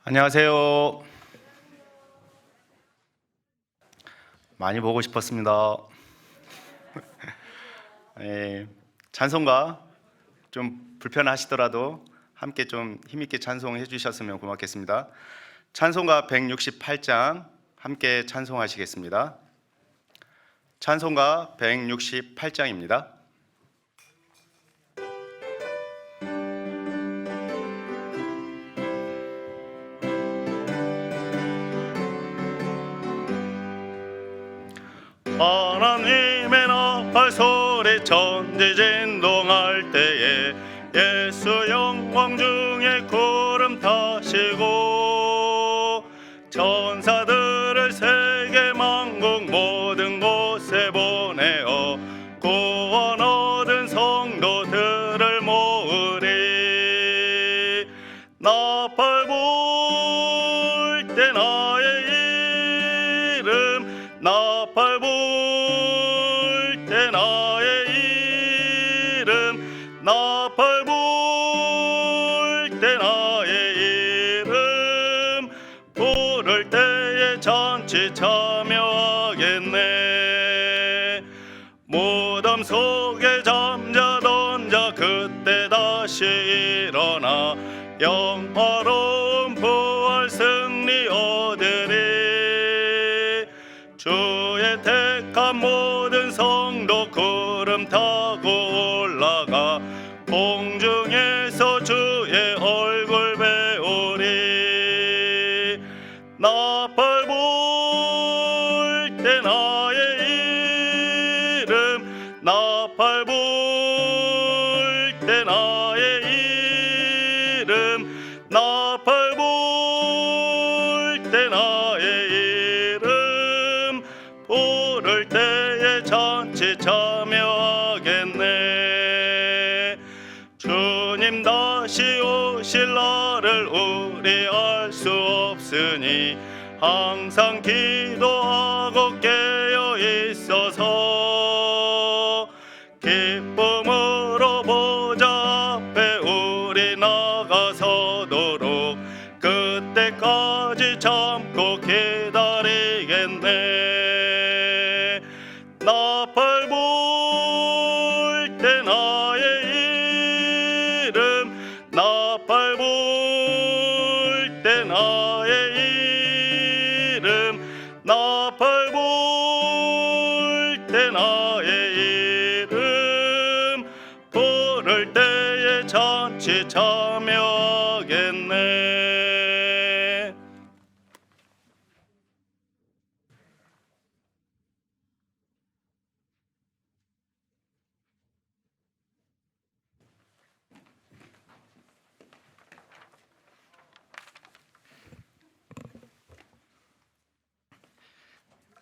안녕하세요. 많이 보고 싶었습니다. 찬송가 좀 불편하시더라도 함께 좀 힘있게 찬송해 주셨으면 고맙겠습니다. 찬송가 168장 함께 찬송하시겠습니다. 찬송가 168장입니다. 하나님의 나팔 소리 천지진동할 때에 예수 영광 중에 구름 타시고 천사들을 세계 만국 모든 곳에 보내어 구원 얻은 성도들을 모으리. 나팔 불 때 나의 이름 나팔 불 때 나의 이름 나팔 불 때 나의 이름 부를 때에 잔치 참여하겠네. 무덤 속에 잠자던 자 그때 다시 일어나 영화로운 부활 승리 얻으리. 주의 택한 모든 성도 구름 타고 올라가 공중에서 주의 얼굴 배우리. 나팔 불 때 나의 이름 나팔 불 때 나의 이름 나팔 불 때 나의 이름 부를 때에 잔치 참여하겠네. 주님 다시 오실 날을 우리 알 수 없으니 항상 기도하고 깨어 있어서 기쁨으로 보좌 앞에 우리 나가서도록 그때까지 참고 기다리겠네. 나팔 불 때 나의 이름 나팔 불 때 나의 이름 나팔 불 때 나의 이름 부를 때에 잔치 참여하겠네.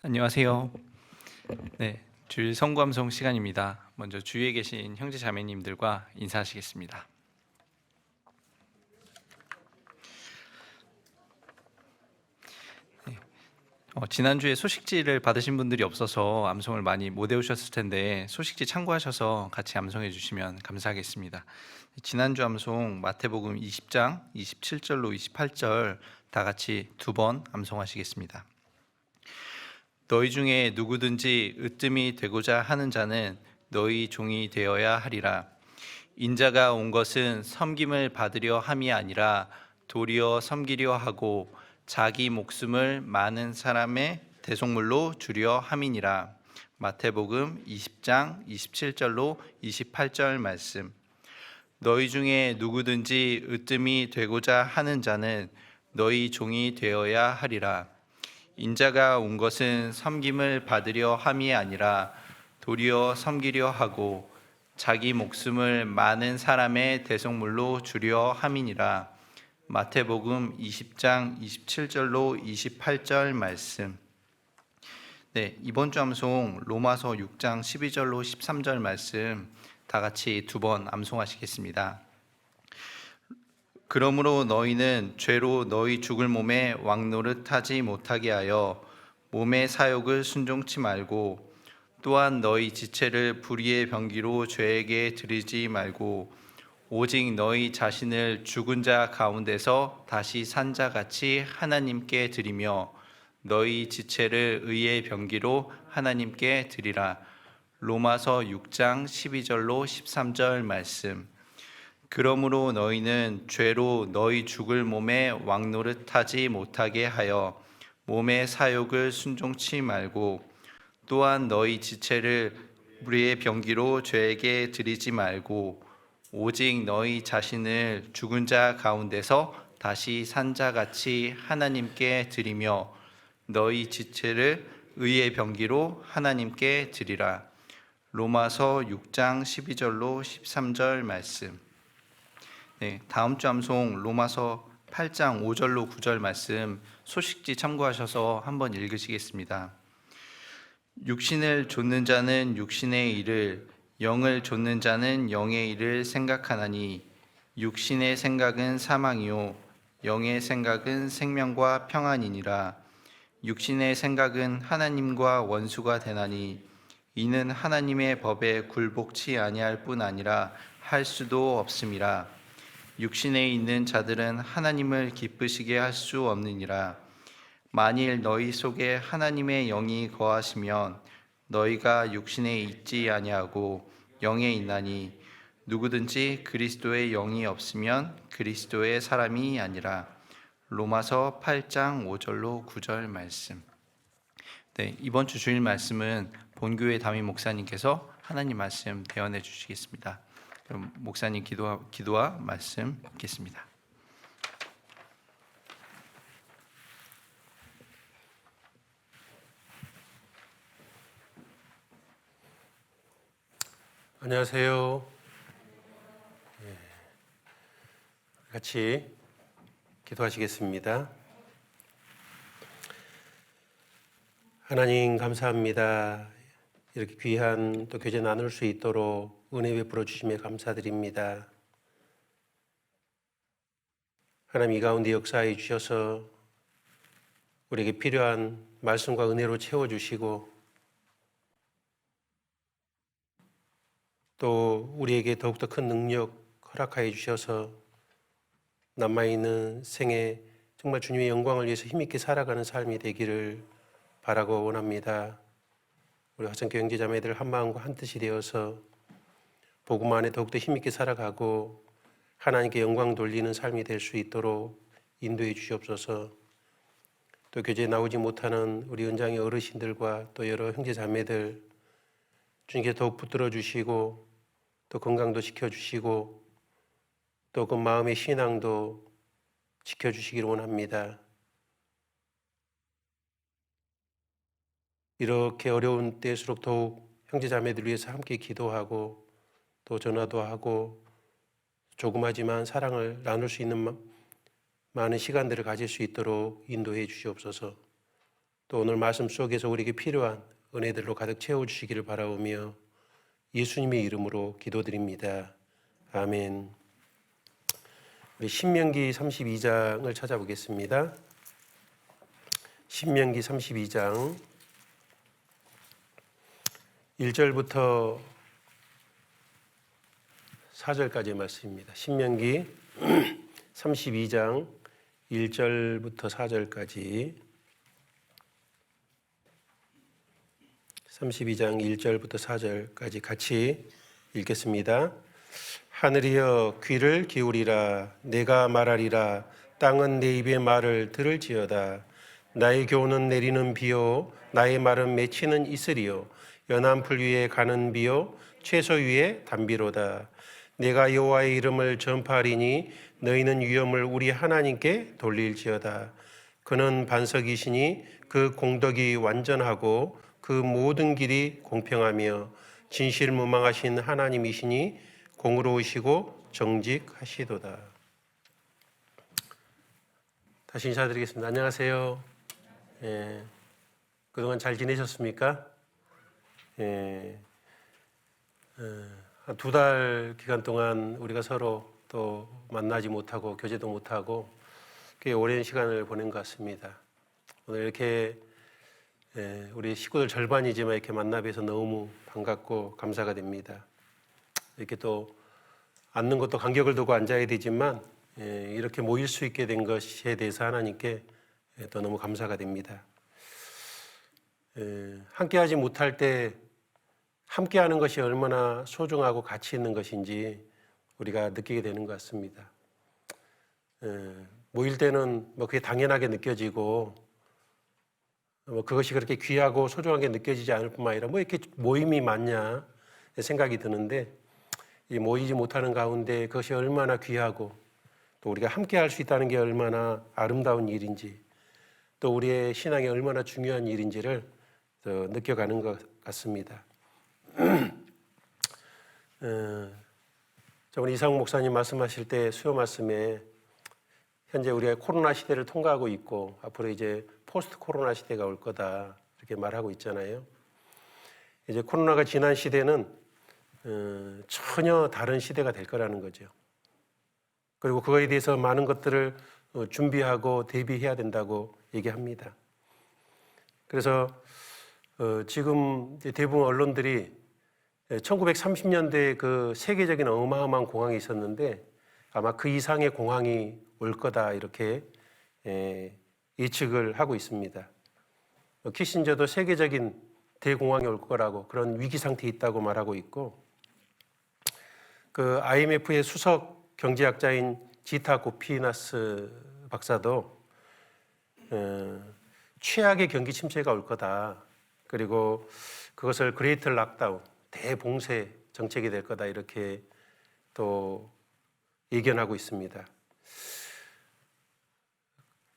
안녕하세요. 주일 성구암송 시간입니다. 먼저 주위에 계신 형제 자매님들과 인사하시겠습니다. 지난주에 소식지를 받으신 분들이 없어서 암송을 많이 못 외우셨을 텐데 소식지 참고하셔서 같이 암송해 주시면 감사하겠습니다. 지난주 암송 마태복음 20장 27절로 28절 다 같이 두 번 암송하시겠습니다. 너희 중에 누구든지 으뜸이 되고자 하는 자는 너희 종이 되어야 하리라. 인자가 온 것은 섬김을 받으려 함이 아니라 도리어 섬기려 하고 자기 목숨을 많은 사람의 대속물로 주려 함이니라. 마태복음 20장 27절로 28절 말씀. 너희 중에 누구든지 으뜸이 되고자 하는 자는 너희 종이 되어야 하리라. 인자가 온 것은 섬김을 받으려 함이 아니라 도리어 섬기려 하고 자기 목숨을 많은 사람의 대속물로 주려 함이니라. 마태복음 20장 27절로 28절 말씀. 이번 주 암송 로마서 6장 12절로 13절 말씀 다 같이 두 번 암송하시겠습니다. 그러므로 너희는 죄로 너희 죽을 몸에 왕노릇하지 못하게 하여 몸의 사욕을 순종치 말고 또한 너희 지체를 불의의 병기로 죄에게 드리지 말고 오직 너희 자신을 죽은 자 가운데서 다시 산 자 같이 하나님께 드리며 너희 지체를 의의 병기로 하나님께 드리라. 로마서 6장 12절로 13절 말씀. 그러므로 너희는 죄로 너희 죽을 몸에 왕노릇하지 못하게 하여 몸의 사욕을 순종치 말고 또한 너희 지체를 우리의 병기로 죄에게 드리지 말고 오직 너희 자신을 죽은 자 가운데서 다시 산 자 같이 하나님께 드리며 너희 지체를 의의 병기로 하나님께 드리라. 로마서 6장 12절로 13절 말씀. 네, 다음 주 암송 로마서 8장 5절로 9절 말씀 소식지 참고하셔서 한번 읽으시겠습니다. 육신을 좇는 자는 육신의 일을, 영을 좇는 자는 영의 일을 생각하나니 육신의 생각은 사망이요 영의 생각은 생명과 평안이니라. 육신의 생각은 하나님과 원수가 되나니 이는 하나님의 법에 굴복치 아니할 뿐 아니라 할 수도 없음이라. 육신에 있는 자들은 하나님을 기쁘시게 할 수 없느니라. 만일 너희 속에 하나님의 영이 거하시면 너희가 육신에 있지 아니하고 영에 있나니 누구든지 그리스도의 영이 없으면 그리스도의 사람이 아니라. 로마서 8장 5절로 9절 말씀. 네, 이번 주 주일 말씀은 본교회 담임 목사님께서 하나님 말씀 대언해 주시겠습니다. 그럼 목사님 기도와 말씀 듣겠습니다. 안녕하세요. 같이 기도하시겠습니다. 하나님 감사합니다. 이렇게 귀한 또 교제 나눌 수 있도록 은혜 베풀어 주심에 감사드립니다. 하나님 이 가운데 역사해 주셔서 우리에게 필요한 말씀과 은혜로 채워주시고 또 우리에게 더욱더 큰 능력 허락하여 주셔서 남아있는 생에 정말 주님의 영광을 위해서 힘있게 살아가는 삶이 되기를 바라고 원합니다. 우리 화천교회 형제자매들 한마음과 한뜻이 되어서 복음 안에 더욱더 힘있게 살아가고 하나님께 영광 돌리는 삶이 될 수 있도록 인도해 주시옵소서. 또 교제에 나오지 못하는 우리 은장의 어르신들과 또 여러 형제자매들 주님께 더욱 붙들어 주시고 또 건강도 지켜주시고 또 그 마음의 신앙도 지켜주시기를 원합니다. 이렇게 어려운 때일수록 더욱 형제자매들 위해서 함께 기도하고 또 전화도 하고 조그마지만 사랑을 나눌 수 있는 많은 시간들을 가질 수 있도록 인도해 주시옵소서. 또 오늘 말씀 속에서 우리에게 필요한 은혜들로 가득 채워주시기를 바라오며 예수님의 이름으로 기도드립니다. 아멘. 우리 신명기 32장을 찾아보겠습니다. 신명기 32장 1절부터 4절까지의 말씀입니다. 신명기 32장 1절부터 4절까지 32장 1절부터 4절까지 같이 읽겠습니다. 하늘이여 귀를 기울이라. 내가 말하리라. 땅은 내 입의 말을 들을지어다. 나의 교훈은 내리는 비요 나의 말은 맺히는 이슬이요 연한 풀 위에 가는 비요 채소 위에 담비로다. 내가 여호와의 이름을 전파하리니 너희는 위엄을 우리 하나님께 돌릴지어다. 그는 반석이시니 그 공덕이 완전하고 그 모든 길이 공평하며 진실무망하신 하나님이시니 공의로우시고 정직하시도다. 다시 인사드리겠습니다. 안녕하세요. 그동안 잘 지내셨습니까? 한 2달 기간 동안 우리가 서로 또 만나지 못하고 교제도 못하고 꽤 오랜 시간을 보낸 것 같습니다. 오늘 이렇게 우리 식구들 절반이지만 이렇게 만나 뵈서 너무 반갑고 감사가 됩니다. 이렇게 또 앉는 것도 간격을 두고 앉아야 되지만 이렇게 모일 수 있게 된 것에 대해서 하나님께 또 너무 감사가 됩니다. 함께하지 못할 때 함께하는 것이 얼마나 소중하고 가치 있는 것인지 우리가 느끼게 되는 것 같습니다. 모일 때는 뭐 그게 당연하게 느껴지고 뭐 그것이 그렇게 귀하고 소중하게 느껴지지 않을 뿐만 아니라 뭐 이렇게 모임이 많냐 생각이 드는데 이 모이지 못하는 가운데 그것이 얼마나 귀하고 또 우리가 함께할 수 있다는 게 얼마나 아름다운 일인지 또 우리의 신앙이 얼마나 중요한 일인지를 느껴가는 것 같습니다. 오늘 이상욱 목사님 말씀하실 때 수요 말씀에 현재 우리가 코로나 시대를 통과하고 있고 앞으로 이제 포스트 코로나 시대가 올 거다 이렇게 말하고 있잖아요. 이제 코로나가 지난 시대는 전혀 다른 시대가 될 거라는 거죠. 그리고 그거에 대해서 많은 것들을 준비하고 대비해야 된다고 얘기합니다. 그래서 지금 대부분 언론들이 1930년대에 그 세계적인 어마어마한 공황이 있었는데 아마 그 이상의 공황이 올 거다 이렇게 예측을 하고 있습니다. 키신저도 세계적인 대공황이 올 거라고 그런 위기 상태에 있다고 말하고 있고 그 IMF의 수석 경제학자인 지타 고피나스 박사도 최악의 경기 침체가 올 거다. 그리고 그것을 그레이트 락다운, 대봉쇄 정책이 될 거다 이렇게 또 예견하고 있습니다.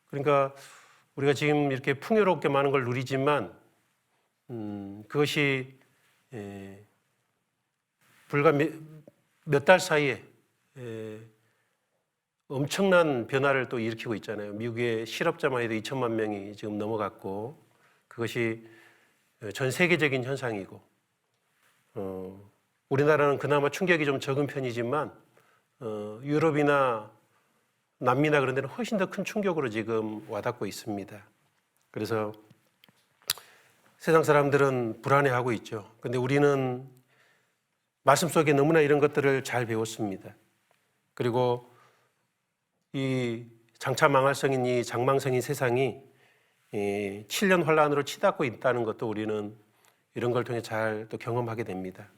그러니까 우리가 지금 이렇게 풍요롭게 많은 걸 누리지만 그것이 불과 몇 달 사이에 엄청난 변화를 또 일으키고 있잖아요. 미국의 실업자만 해도 2천만 명이 지금 넘어갔고 그것이 전 세계적인 현상이고 우리나라는 그나마 충격이 좀 적은 편이지만 유럽이나 남미나 그런 데는 훨씬 더 큰 충격으로 지금 와닿고 있습니다. 그래서 세상 사람들은 불안해하고 있죠. 그런데 우리는 말씀 속에 너무나 이런 것들을 잘 배웠습니다. 그리고 이 장차 망할성인 이 장망성인 세상이 7년 환란으로 치닫고 있다는 것도 우리는 이런 걸 통해 잘 또 경험하게 됩니다.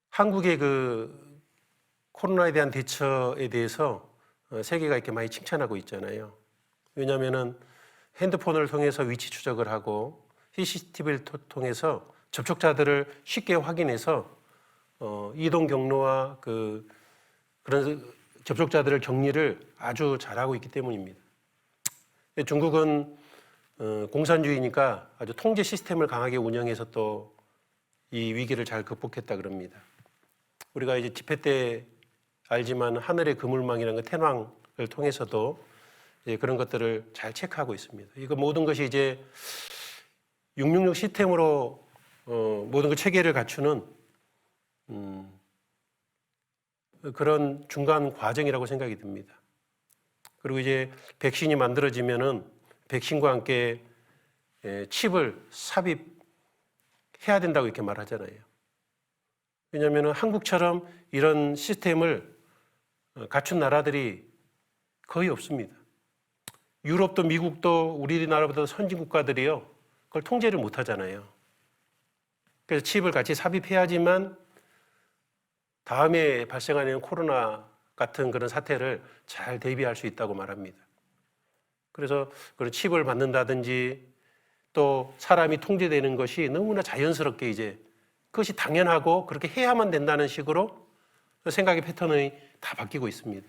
한국의 그 코로나에 대한 대처에 대해서 세계가 이렇게 많이 칭찬하고 있잖아요. 왜냐하면은 핸드폰을 통해서 위치 추적을 하고 CCTV를 통해서 접촉자들을 쉽게 확인해서 이동 경로와 그런 접촉자들의 격리를 아주 잘하고 있기 때문입니다. 중국은 공산주의니까 아주 통제 시스템을 강하게 운영해서 또 이 위기를 잘 극복했다 그럽니다. 우리가 이제 집회 때 알지만 하늘의 그물망이라는 거 텐왕을 통해서도 이제 그런 것들을 잘 체크하고 있습니다. 이거 모든 것이 이제 666 시스템으로 모든 그 체계를 갖추는 그런 중간 과정이라고 생각이 듭니다. 그리고 이제 백신이 만들어지면은 백신과 함께 칩을 삽입해야 된다고 이렇게 말하잖아요. 왜냐하면 한국처럼 이런 시스템을 갖춘 나라들이 거의 없습니다. 유럽도 미국도 우리나라보다 선진 국가들이요, 그걸 통제를 못 하잖아요. 그래서 칩을 같이 삽입해야지만 다음에 발생하는 코로나 같은 그런 사태를 잘 대비할 수 있다고 말합니다. 그래서 그런 칩을 받는다든지 또 사람이 통제되는 것이 너무나 자연스럽게 이제 그것이 당연하고 그렇게 해야만 된다는 식으로 생각의 패턴이 다 바뀌고 있습니다.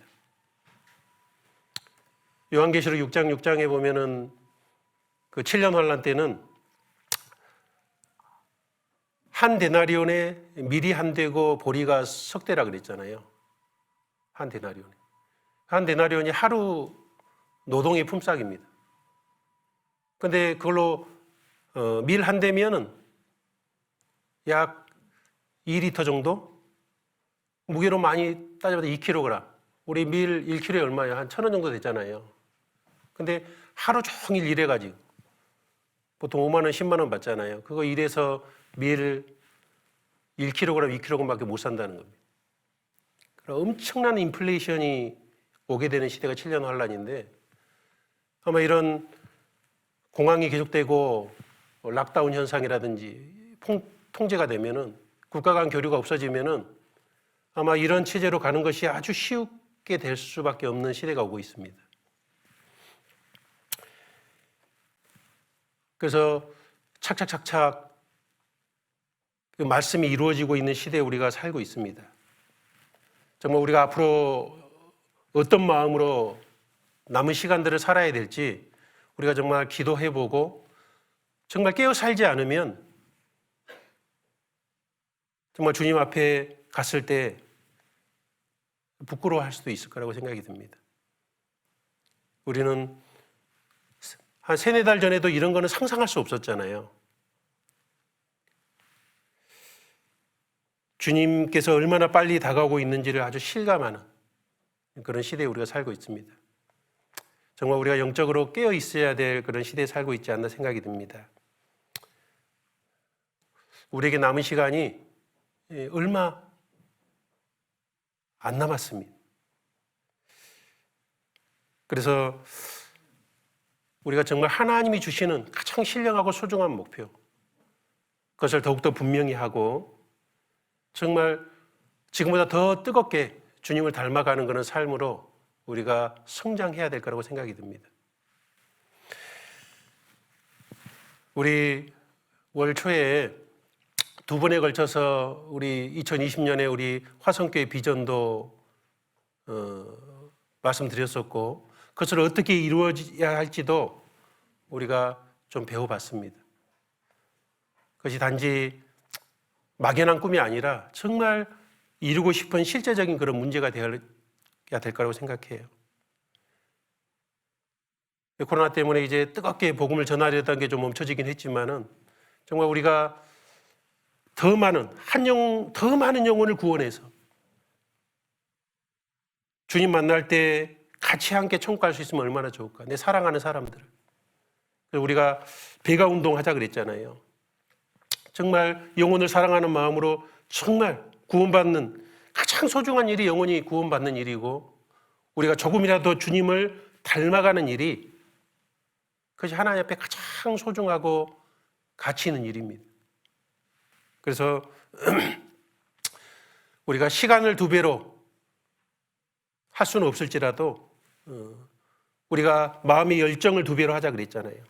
요한계시록 6장 6장에 보면은 그 7년 환란 때는 한 데나리온에 밀이 한 대고 보리가 석 대라 그랬잖아요. 한 데나리온에. 한 데나리온이 하루 노동의 품삯입니다. 근데 그걸로 밀 한 대면은 약 2리터 정도? 무게로 많이 따져봐도 2kg. 우리 밀 1kg에 얼마예요? 한 1,000원 정도 되잖아요. 근데 하루 종일 일해가지고 보통 5만 원, 10만 원 받잖아요. 그거 일해서 밀 1kg, 2kg밖에 못 산다는 겁니다. 엄청난 인플레이션이 오게 되는 시대가 7년 환란인데 아마 이런 공황이 계속되고 락다운 현상이라든지 통제가 되면은 국가 간 교류가 없어지면은 아마 이런 체제로 가는 것이 아주 쉽게 될 수밖에 없는 시대가 오고 있습니다. 그래서 착착착착 그 말씀이 이루어지고 있는 시대에 우리가 살고 있습니다. 정말 우리가 앞으로 어떤 마음으로 남은 시간들을 살아야 될지 우리가 정말 기도해보고 정말 깨어 살지 않으면 정말 주님 앞에 갔을 때 부끄러워할 수도 있을 거라고 생각이 듭니다. 우리는 한 3-4달 전에도 이런 거는 상상할 수 없었잖아요. 주님께서 얼마나 빨리 다가오고 있는지를 아주 실감하는 그런 시대에 우리가 살고 있습니다. 정말 우리가 영적으로 깨어 있어야 될 그런 시대에 살고 있지 않나 생각이 듭니다. 우리에게 남은 시간이 얼마 안 남았습니다. 그래서 우리가 정말 하나님이 주시는 가장 신령하고 소중한 목표, 그것을 더욱더 분명히 하고 정말 지금보다 더 뜨겁게 주님을 닮아가는 그런 삶으로 우리가 성장해야 될 거라고 생각이 듭니다. 우리 월 초에 2번에 걸쳐서 우리 2020년에 우리 화성교회 비전도 말씀드렸었고 그것을 어떻게 이루어져야 할지도 우리가 좀 배워봤습니다. 그것이 단지 막연한 꿈이 아니라 정말 이루고 싶은 실제적인 그런 문제가 되어야 될 거라고 생각해요. 코로나 때문에 이제 뜨겁게 복음을 전하려던 게 좀 멈춰지긴 했지만은 정말 우리가 더 많은 영혼을 구원해서 주님 만날 때 같이 함께 천국 갈 수 있으면 얼마나 좋을까. 내 사랑하는 사람들을. 우리가 배가 운동하자 그랬잖아요. 정말 영혼을 사랑하는 마음으로 정말 구원받는 가장 소중한 일이 영혼이 구원받는 일이고 우리가 조금이라도 주님을 닮아가는 일이 그것이 하나님 앞에 가장 소중하고 가치 있는 일입니다. 그래서 우리가 시간을 2배로 할 수는 없을지라도 우리가 마음의 열정을 2배로 하자 그랬잖아요.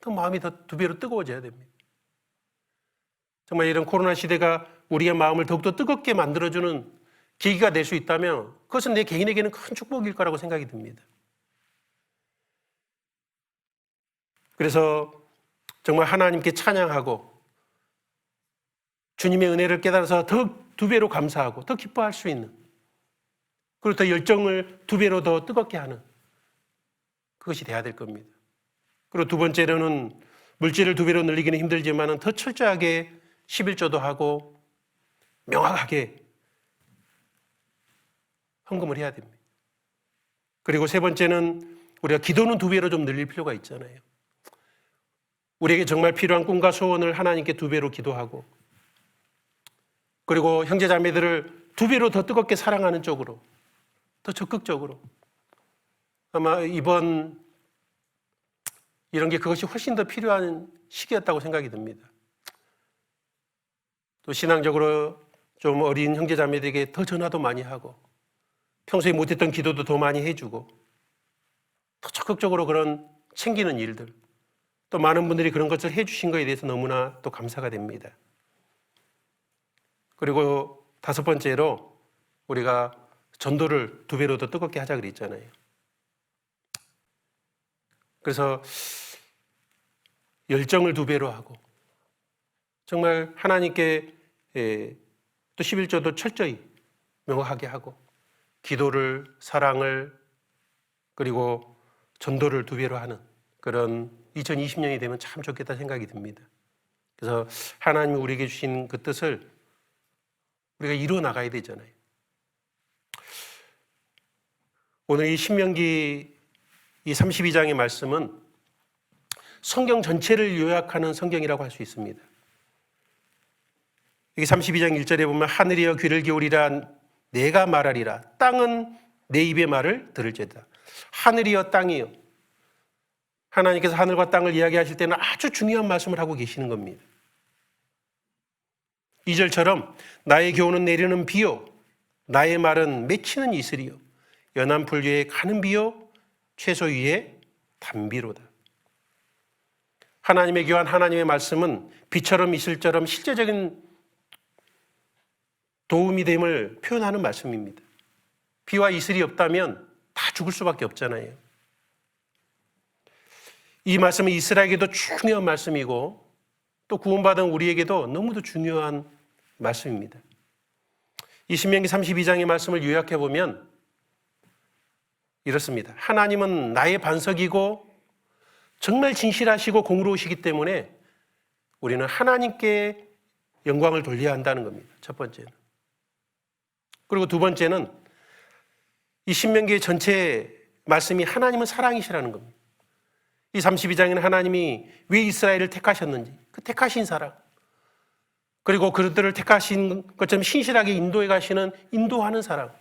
더 마음이 더 2배로 뜨거워져야 됩니다. 정말 이런 코로나 시대가 우리의 마음을 더욱더 뜨겁게 만들어주는 계기가 될 수 있다면 그것은 내 개인에게는 큰 축복일 거라고 생각이 듭니다. 그래서 정말 하나님께 찬양하고 주님의 은혜를 깨달아서 더 2배로 감사하고 더 기뻐할 수 있는 그리고 더 열정을 2배로 더 뜨겁게 하는 그것이 돼야 될 겁니다. 그리고 2번째로는 물질을 2배로 늘리기는 힘들지만 더 철저하게 11조도 하고 명확하게 헌금을 해야 됩니다. 그리고 3번째는 우리가 기도는 2배로 좀 늘릴 필요가 있잖아요. 우리에게 정말 필요한 꿈과 소원을 하나님께 2배로 기도하고 그리고 형제자매들을 2배로 더 뜨겁게 사랑하는 쪽으로 더 적극적으로 아마 이번 이런 게 그것이 훨씬 더 필요한 시기였다고 생각이 듭니다. 또 신앙적으로 좀 어린 형제자매들에게 더 전화도 많이 하고 평소에 못했던 기도도 더 많이 해주고 더 적극적으로 그런 챙기는 일들 또 많은 분들이 그런 것을 해주신 것에 대해서 너무나 또 감사가 됩니다. 그리고 5번째로 우리가 전도를 2배로 더 뜨겁게 하자 그랬잖아요. 그래서 열정을 2배로 하고 정말 하나님께 또 11조도 철저히 명확하게 하고 기도를 사랑을 그리고 전도를 2배로 하는 그런 2020년이 되면 참 좋겠다 생각이 듭니다. 그래서 하나님이 우리에게 주신 그 뜻을 우리가 이루어 나가야 되잖아요. 오늘 이 신명기 이 32장의 말씀은 성경 전체를 요약하는 성경이라고 할 수 있습니다. 여기 32장 1절에 보면 하늘이여 귀를 기울이라 내가 말하리라 땅은 내 입의 말을 들을지어다. 하늘이여 땅이여. 하나님께서 하늘과 땅을 이야기하실 때는 아주 중요한 말씀을 하고 계시는 겁니다. 2절처럼 나의 교훈은 내리는 비요 나의 말은 맺히는 이슬이요 연한 풀 위에 가는 비요 채소 위에 단비로다. 하나님의 교한 하나님의 말씀은 비처럼 이슬처럼 실제적인 도움이 됨을 표현하는 말씀입니다. 비와 이슬이 없다면 다 죽을 수밖에 없잖아요. 이 말씀은 이스라엘에게도 중요한 말씀이고 또 구원받은 우리에게도 너무도 중요한 말씀입니다. 이 신명기 32장의 말씀을 요약해 보면 이렇습니다. 하나님은 나의 반석이고 정말 진실하시고 공의로우시기 때문에 우리는 하나님께 영광을 돌려야 한다는 겁니다. 첫 번째는. 그리고 두 번째는 이 신명기의 전체 말씀이 하나님은 사랑이시라는 겁니다. 이 32장에는 하나님이 왜 이스라엘을 택하셨는지 그 택하신 사랑 그리고 그들을 택하신 것처럼 신실하게 인도해 가시는 인도하는 사랑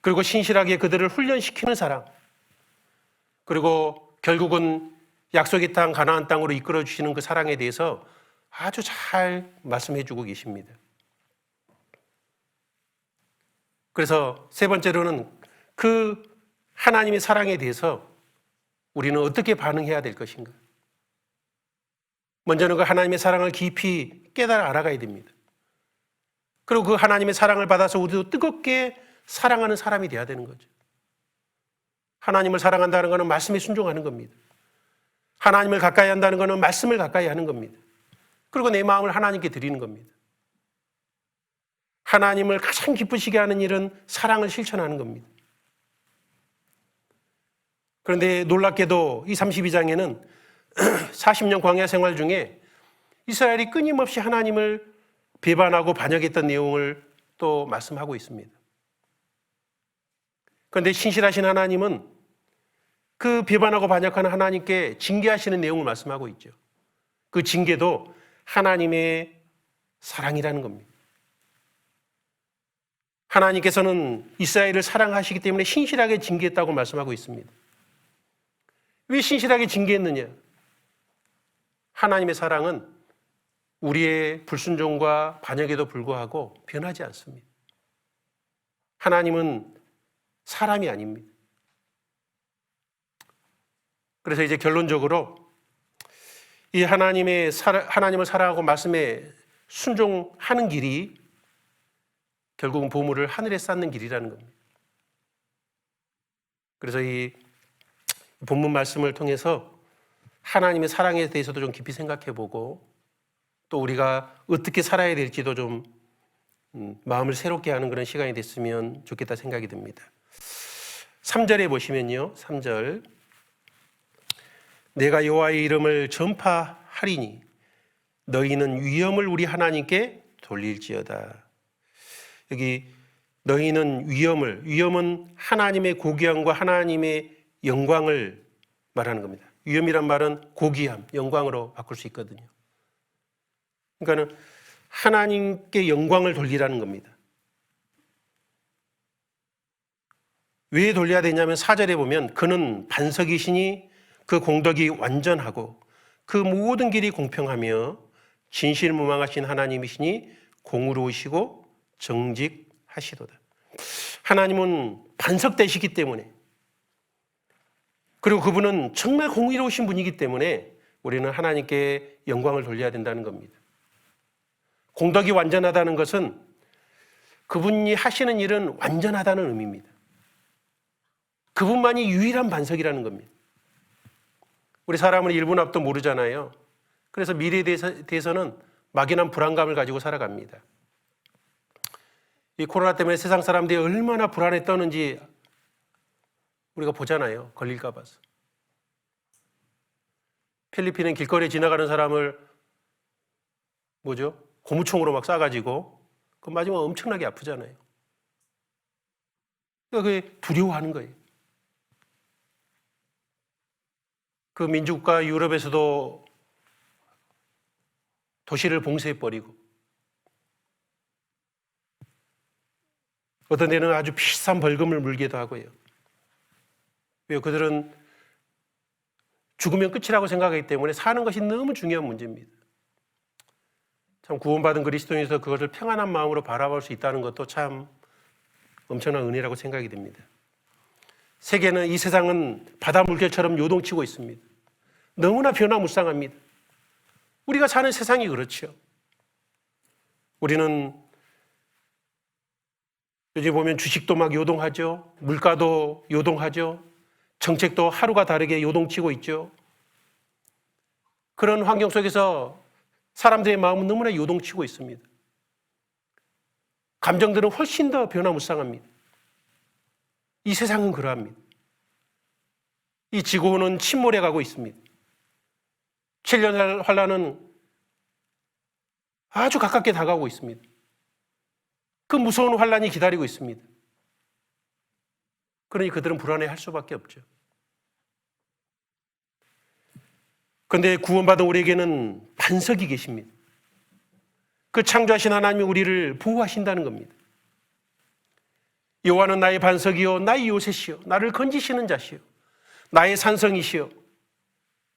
그리고 신실하게 그들을 훈련시키는 사랑 그리고 결국은 약속의 땅 가나안 땅으로 이끌어 주시는 그 사랑에 대해서 아주 잘 말씀해 주고 계십니다. 그래서 세 번째로는 그 하나님의 사랑에 대해서 우리는 어떻게 반응해야 될 것인가? 먼저는 그 하나님의 사랑을 깊이 깨달아 알아가야 됩니다. 그리고 그 하나님의 사랑을 받아서 우리도 뜨겁게 사랑하는 사람이 되어야 되는 거죠. 하나님을 사랑한다는 것은 말씀에 순종하는 겁니다. 하나님을 가까이 한다는 것은 말씀을 가까이 하는 겁니다. 그리고 내 마음을 하나님께 드리는 겁니다. 하나님을 가장 기쁘시게 하는 일은 사랑을 실천하는 겁니다. 그런데 놀랍게도 이 32장에는 40년 광야 생활 중에 이스라엘이 끊임없이 하나님을 배반하고 반역했던 내용을 또 말씀하고 있습니다. 그런데 신실하신 하나님은 그 배반하고 반역하는 하나님께 징계하시는 내용을 말씀하고 있죠. 그 징계도 하나님의 사랑이라는 겁니다. 하나님께서는 이스라엘을 사랑하시기 때문에 신실하게 징계했다고 말씀하고 있습니다. 왜 신실하게 징계했느냐? 하나님의 사랑은 우리의 불순종과 반역에도 불구하고 변하지 않습니다. 하나님은 사람이 아닙니다. 그래서 이제 결론적으로 이 하나님을 사랑하고 말씀에 순종하는 길이 결국은 보물을 하늘에 쌓는 길이라는 겁니다. 그래서 이 본문 말씀을 통해서 하나님의 사랑에 대해서도 좀 깊이 생각해 보고 또 우리가 어떻게 살아야 될지도 좀 마음을 새롭게 하는 그런 시간이 됐으면 좋겠다 생각이 듭니다. 3절에 보시면요. 3절 내가 여호와의 이름을 전파하리니 너희는 위엄을 우리 하나님께 돌릴지어다. 여기 너희는 위엄은 하나님의 고귀함과 하나님의 영광을 말하는 겁니다. 위엄이란 말은 고귀함, 영광으로 바꿀 수 있거든요. 그러니까는 하나님께 영광을 돌리라는 겁니다. 왜 돌려야 되냐면 4절에 보면 그는 반석이시니 그 공덕이 완전하고 그 모든 길이 공평하며 진실무망하신 하나님이시니 공의로우시고 정직하시도다. 하나님은 반석되시기 때문에 그리고 그분은 정말 공의로우신 분이기 때문에 우리는 하나님께 영광을 돌려야 된다는 겁니다. 공덕이 완전하다는 것은 그분이 하시는 일은 완전하다는 의미입니다. 그분만이 유일한 반석이라는 겁니다. 우리 사람은 1분 앞도 모르잖아요. 그래서 미래에 대해서는 막연한 불안감을 가지고 살아갑니다. 이 코로나 때문에 세상 사람들이 얼마나 불안에 떠는지 우리가 보잖아요. 걸릴까 봐서. 필리핀은 길거리에 지나가는 사람을 고무총으로 막 쏴가지고 그 마지막에 엄청나게 아프잖아요. 그러니까 그게 두려워하는 거예요. 그 민주국가 유럽에서도 도시를 봉쇄해버리고 어떤 데는 아주 비싼 벌금을 물기도 하고요. 왜 그들은 죽으면 끝이라고 생각하기 때문에 사는 것이 너무 중요한 문제입니다. 참 구원받은 그리스도인에서 그것을 평안한 마음으로 바라볼 수 있다는 것도 참 엄청난 은혜라고 생각이 됩니다. 세계는, 이 세상은 바다 물결처럼 요동치고 있습니다. 너무나 변화무쌍합니다. 우리가 사는 세상이 그렇죠. 우리는 요즘 보면 주식도 막 요동하죠. 물가도 요동하죠. 정책도 하루가 다르게 요동치고 있죠. 그런 환경 속에서 사람들의 마음은 너무나 요동치고 있습니다. 감정들은 훨씬 더 변화무쌍합니다. 이 세상은 그러합니다. 이 지구는 침몰해 가고 있습니다. 7년 환란은 아주 가깝게 다가오고 있습니다. 그 무서운 환란이 기다리고 있습니다. 그러니 그들은 불안해할 수밖에 없죠. 그런데 구원받은 우리에게는 반석이 계십니다. 그 창조하신 하나님이 우리를 보호하신다는 겁니다. 여호와는 나의 반석이요 나의 요새시요 나를 건지시는 자시요 나의 산성이시요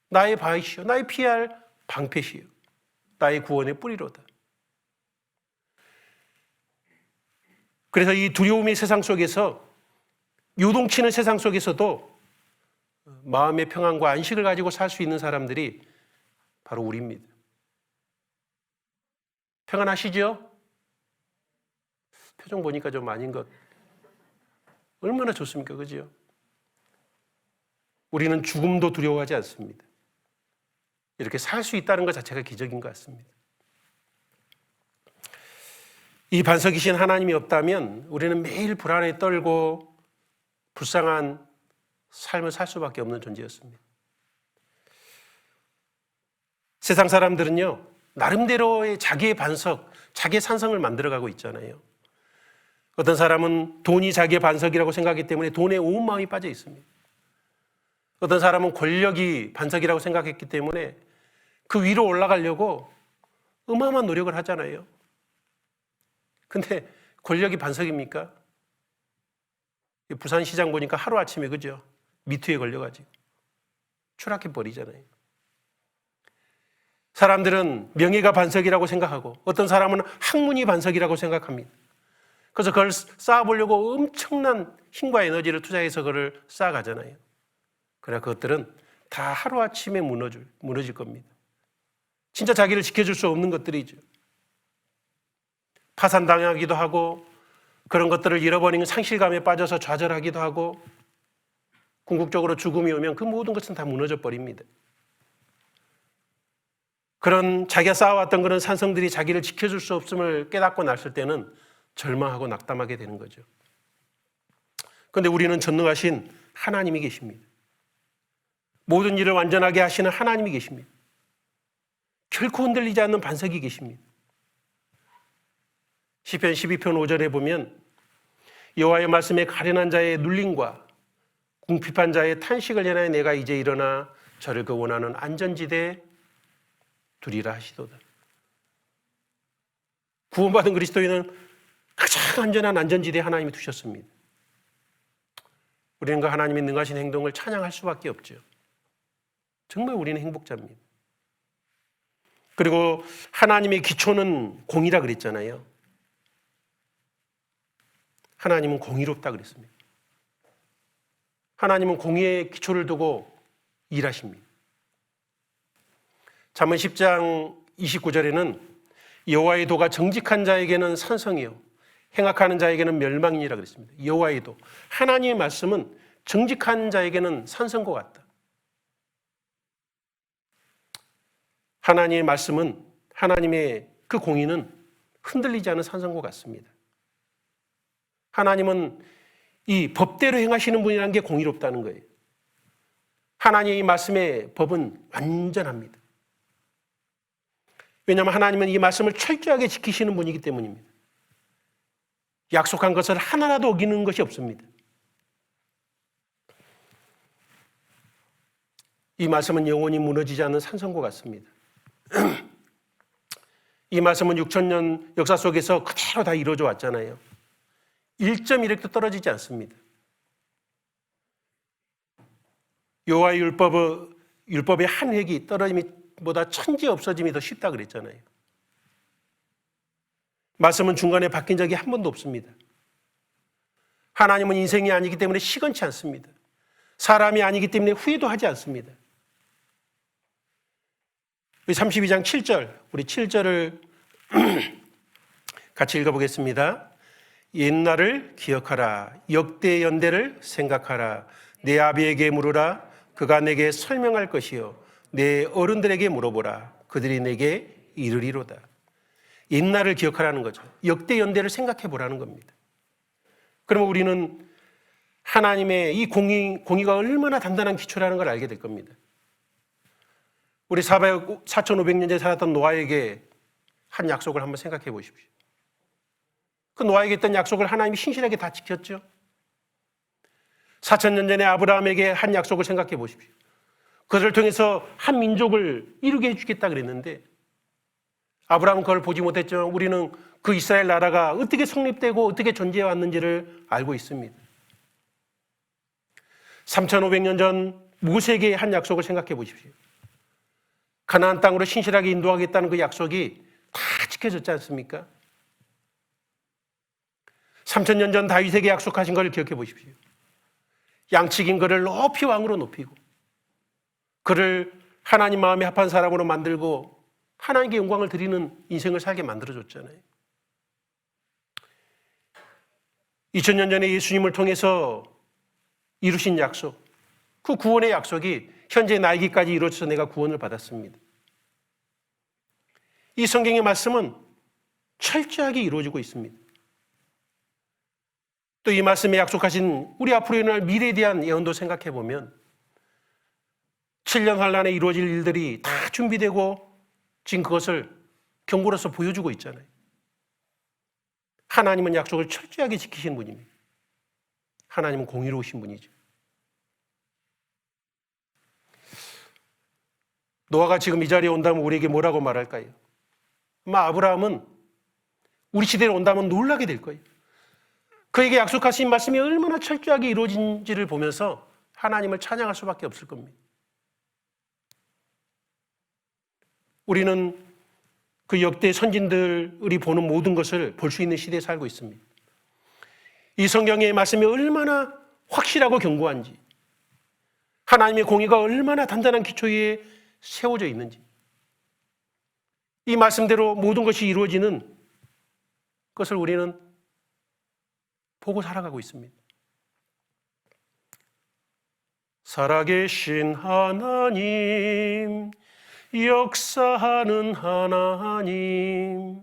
나의 바위시요 나의 피할 방패시요 나의 구원의 뿌리로다. 그래서 이 두려움의 세상 속에서, 요동치는 세상 속에서도 마음의 평안과 안식을 가지고 살 수 있는 사람들이 바로 우리입니다. 평안하시죠? 표정 보니까 좀 아닌 것. 얼마나 좋습니까? 그죠? 우리는 죽음도 두려워하지 않습니다. 이렇게 살 수 있다는 것 자체가 기적인 것 같습니다. 이 반석이신 하나님이 없다면 우리는 매일 불안에 떨고 불쌍한 삶을 살 수밖에 없는 존재였습니다. 세상 사람들은요, 나름대로의 자기의 반석, 자기의 산성을 만들어가고 있잖아요. 어떤 사람은 돈이 자기의 반석이라고 생각하기 때문에 돈에 온 마음이 빠져 있습니다. 어떤 사람은 권력이 반석이라고 생각했기 때문에 그 위로 올라가려고 어마어마한 노력을 하잖아요. 근데 권력이 반석입니까? 부산시장 보니까 하루아침에, 그죠? 미투에 걸려가지고 추락해버리잖아요. 사람들은 명예가 반석이라고 생각하고 어떤 사람은 학문이 반석이라고 생각합니다. 그래서 그걸 쌓아보려고 엄청난 힘과 에너지를 투자해서 그걸 쌓아가잖아요. 그러나 그것들은 다 하루아침에 무너질 겁니다. 진짜 자기를 지켜줄 수 없는 것들이죠. 파산당하기도 하고, 그런 것들을 잃어버리는 상실감에 빠져서 좌절하기도 하고, 궁극적으로 죽음이 오면 그 모든 것은 다 무너져 버립니다. 그런 자기가 쌓아왔던 그런 산성들이 자기를 지켜줄 수 없음을 깨닫고 났을 때는 절망하고 낙담하게 되는 거죠. 그런데 우리는 전능하신 하나님이 계십니다. 모든 일을 완전하게 하시는 하나님이 계십니다. 결코 흔들리지 않는 반석이 계십니다. 시편 12편 5절에 보면 여호와의 말씀에 가련한 자의 눌림과 궁핍한 자의 탄식을 인하여 내가 이제 일어나 저를 그 원하는 안전지대에 두리라 하시도다. 구원받은 그리스도인은 가장 안전한 안전지대에 하나님이 두셨습니다. 우리는 그 하나님의 능하신 행동을 찬양할 수밖에 없죠. 정말 우리는 행복자입니다. 그리고 하나님의 기초는 공의라 그랬잖아요. 하나님은 공의롭다 그랬습니다. 하나님은 공의의 기초를 두고 일하십니다. 잠언 10장 29절에는 여호와의 도가 정직한 자에게는 산성이요 행악하는 자에게는 멸망이라 그랬습니다. 여호와의 도, 하나님의 말씀은 정직한 자에게는 산성과 같다. 하나님의 말씀은, 하나님의 그 공의는 흔들리지 않은 산성과 같습니다. 하나님은 이 법대로 행하시는 분이라는 게 공의롭다는 거예요. 하나님의 말씀의 법은 완전합니다. 왜냐하면 하나님은 이 말씀을 철저하게 지키시는 분이기 때문입니다. 약속한 것을 하나라도 어기는 것이 없습니다. 이 말씀은 영원히 무너지지 않는 산성과 같습니다. 이 말씀은 6,000년 역사 속에서 그대로 다 이루어져 왔잖아요. 1.1획도 떨어지지 않습니다. 여호와의 율법의 한 획이 떨어짐보다 천지 없어짐이 더 쉽다 그랬잖아요. 말씀은 중간에 바뀐 적이 한 번도 없습니다. 하나님은 인생이 아니기 때문에 시건치 않습니다. 사람이 아니기 때문에 후회도 하지 않습니다. 32장 7절, 우리 7절을 같이 읽어보겠습니다. 옛날을 기억하라. 역대 연대를 생각하라. 내 아비에게 물으라. 그가 내게 설명할 것이요. 내 어른들에게 물어보라. 그들이 내게 이르리로다. 옛날을 기억하라는 거죠. 역대 연대를 생각해 보라는 겁니다. 그러면 우리는 하나님의 이 공의가 얼마나 단단한 기초라는 걸 알게 될 겁니다. 우리 4,500년 전에 살았던 노아에게 한 약속을 한번 생각해 보십시오. 그 노아에게 했던 약속을 하나님이 신실하게 다 지켰죠. 4,000년 전에 아브라함에게 한 약속을 생각해 보십시오. 그것을 통해서 한 민족을 이루게 해주겠다 그랬는데 아브라함은 그걸 보지 못했지만 우리는 그 이스라엘 나라가 어떻게 성립되고 어떻게 존재해 왔는지를 알고 있습니다. 3,500년 전 모세에게 한 약속을 생각해 보십시오. 가나안 땅으로 신실하게 인도하겠다는 그 약속이 다 지켜졌지 않습니까? 3,000년 전 다윗에게 약속하신 것을 기억해 보십시오. 양치긴 그를 높이 왕으로 높이고 그를 하나님 마음에 합한 사람으로 만들고 하나님께 영광을 드리는 인생을 살게 만들어줬잖아요. 2000년 전에 예수님을 통해서 이루신 약속, 그 구원의 약속이 현재 나에게까지 이루어져서 내가 구원을 받았습니다. 이 성경의 말씀은 철저하게 이루어지고 있습니다. 또 이 말씀에 약속하신 우리 앞으로 일어날 미래에 대한 예언도 생각해 보면 7년 환란에 이루어질 일들이 다 준비되고 지금 그것을 경고로서 보여주고 있잖아요. 하나님은 약속을 철저하게 지키신 분입니다. 하나님은 공의로우신 분이죠. 노아가 지금 이 자리에 온다면 우리에게 뭐라고 말할까요? 아마 아브라함은 우리 시대에 온다면 놀라게 될 거예요. 그에게 약속하신 말씀이 얼마나 철저하게 이루어진지를 보면서 하나님을 찬양할 수밖에 없을 겁니다. 우리는 그 역대 선진들이 보는 모든 것을 볼 수 있는 시대에 살고 있습니다. 이 성경의 말씀이 얼마나 확실하고 견고한지, 하나님의 공의가 얼마나 단단한 기초 위에 세워져 있는지, 이 말씀대로 모든 것이 이루어지는 것을 우리는 보고 살아가고 있습니다. 살아계신 하나님, 역사하는 하나님,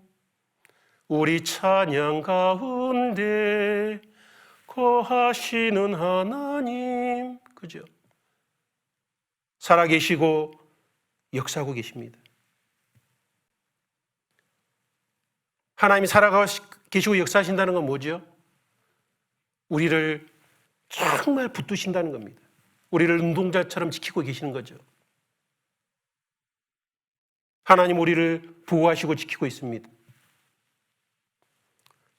우리 찬양 가운데 거하시는 하나님, 그죠? 살아계시고 역사하고 계십니다. 하나님이 살아계시고 역사하신다는 건 뭐죠? 우리를 정말 붙드신다는 겁니다. 우리를 눈동자처럼 지키고 계시는 거죠. 하나님 우리를 보호하시고 지키고 있습니다.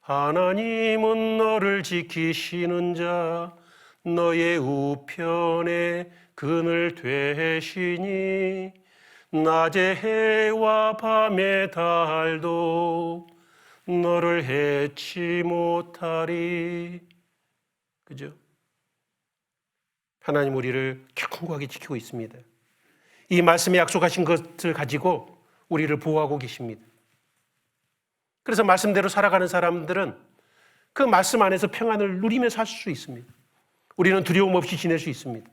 하나님은 너를 지키시는 자, 너의 우편에 그늘 되시니 낮에 해와 밤의 달도 너를 해치 못하리. 그죠? 하나님 우리를 견고하게 지키고 있습니다. 이 말씀에 약속하신 것을 가지고 우리를 보호하고 계십니다. 그래서 말씀대로 살아가는 사람들은 그 말씀 안에서 평안을 누리며 살 수 있습니다. 우리는 두려움 없이 지낼 수 있습니다.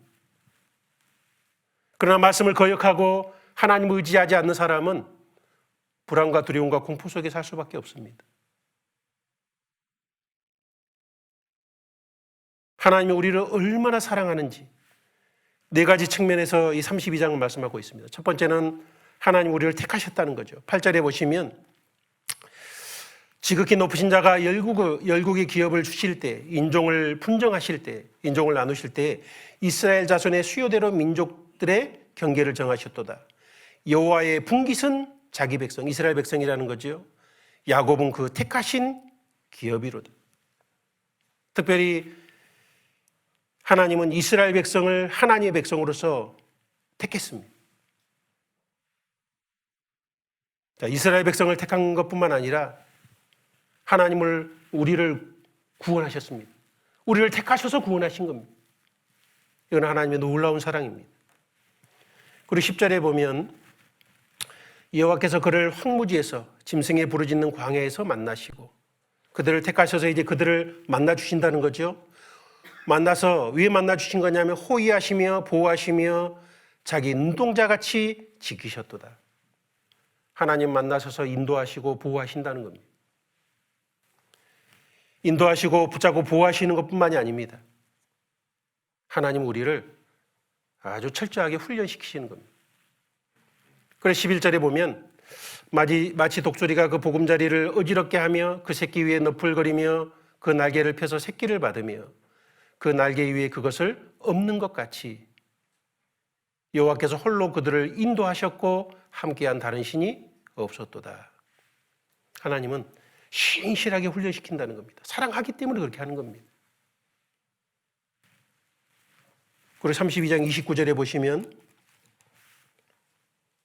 그러나 말씀을 거역하고 하나님을 의지하지 않는 사람은 불안과 두려움과 공포 속에 살 수밖에 없습니다. 하나님이 우리를 얼마나 사랑하는지 네 가지 측면에서 이 32장을 말씀하고 있습니다. 첫 번째는 하나님 우리를 택하셨다는 거죠. 8절에 보시면 지극히 높으신 자가 열국의 기업을 주실 때, 인종을 분정하실 때, 인종을 나누실 때 이스라엘 자손의 수요대로 민족들의 경계를 정하셨도다. 여호와의 분깃은 자기 백성, 이스라엘 백성이라는 거죠. 야곱은 그 택하신 기업이로다. 특별히 하나님은 이스라엘 백성을 하나님의 백성으로서 택했습니다. 자, 이스라엘 백성을 택한 것뿐만 아니라 하나님을 우리를 구원하셨습니다. 우리를 택하셔서 구원하신 겁니다. 이건 하나님의 놀라운 사랑입니다. 그리고 10절에 보면 여호와께서 그를 황무지에서 짐승의 부르짖는 광야에서 만나시고 그들을 택하셔서 이제 그들을 만나 주신다는 거죠. 만나서 왜 만나 주신 거냐면 호위하시며 보호하시며 자기 눈동자같이 지키셨도다. 하나님 만나셔서 인도하시고 보호하신다는 겁니다. 인도하시고 붙잡고 보호하시는 것뿐만이 아닙니다. 하나님 우리를 아주 철저하게 훈련시키시는 겁니다. 그래서 11절에 보면 마치 독수리가 그 보금자리를 어지럽게 하며 그 새끼 위에 너풀거리며 그 날개를 펴서 새끼를 받으며 그 날개 위에 그것을 엎는 것 같이 여호와께서 홀로 그들을 인도하셨고 함께한 다른 신이 없었도다. 하나님은 신실하게 훈련시킨다는 겁니다. 사랑하기 때문에 그렇게 하는 겁니다. 그리고 32장 29절에 보시면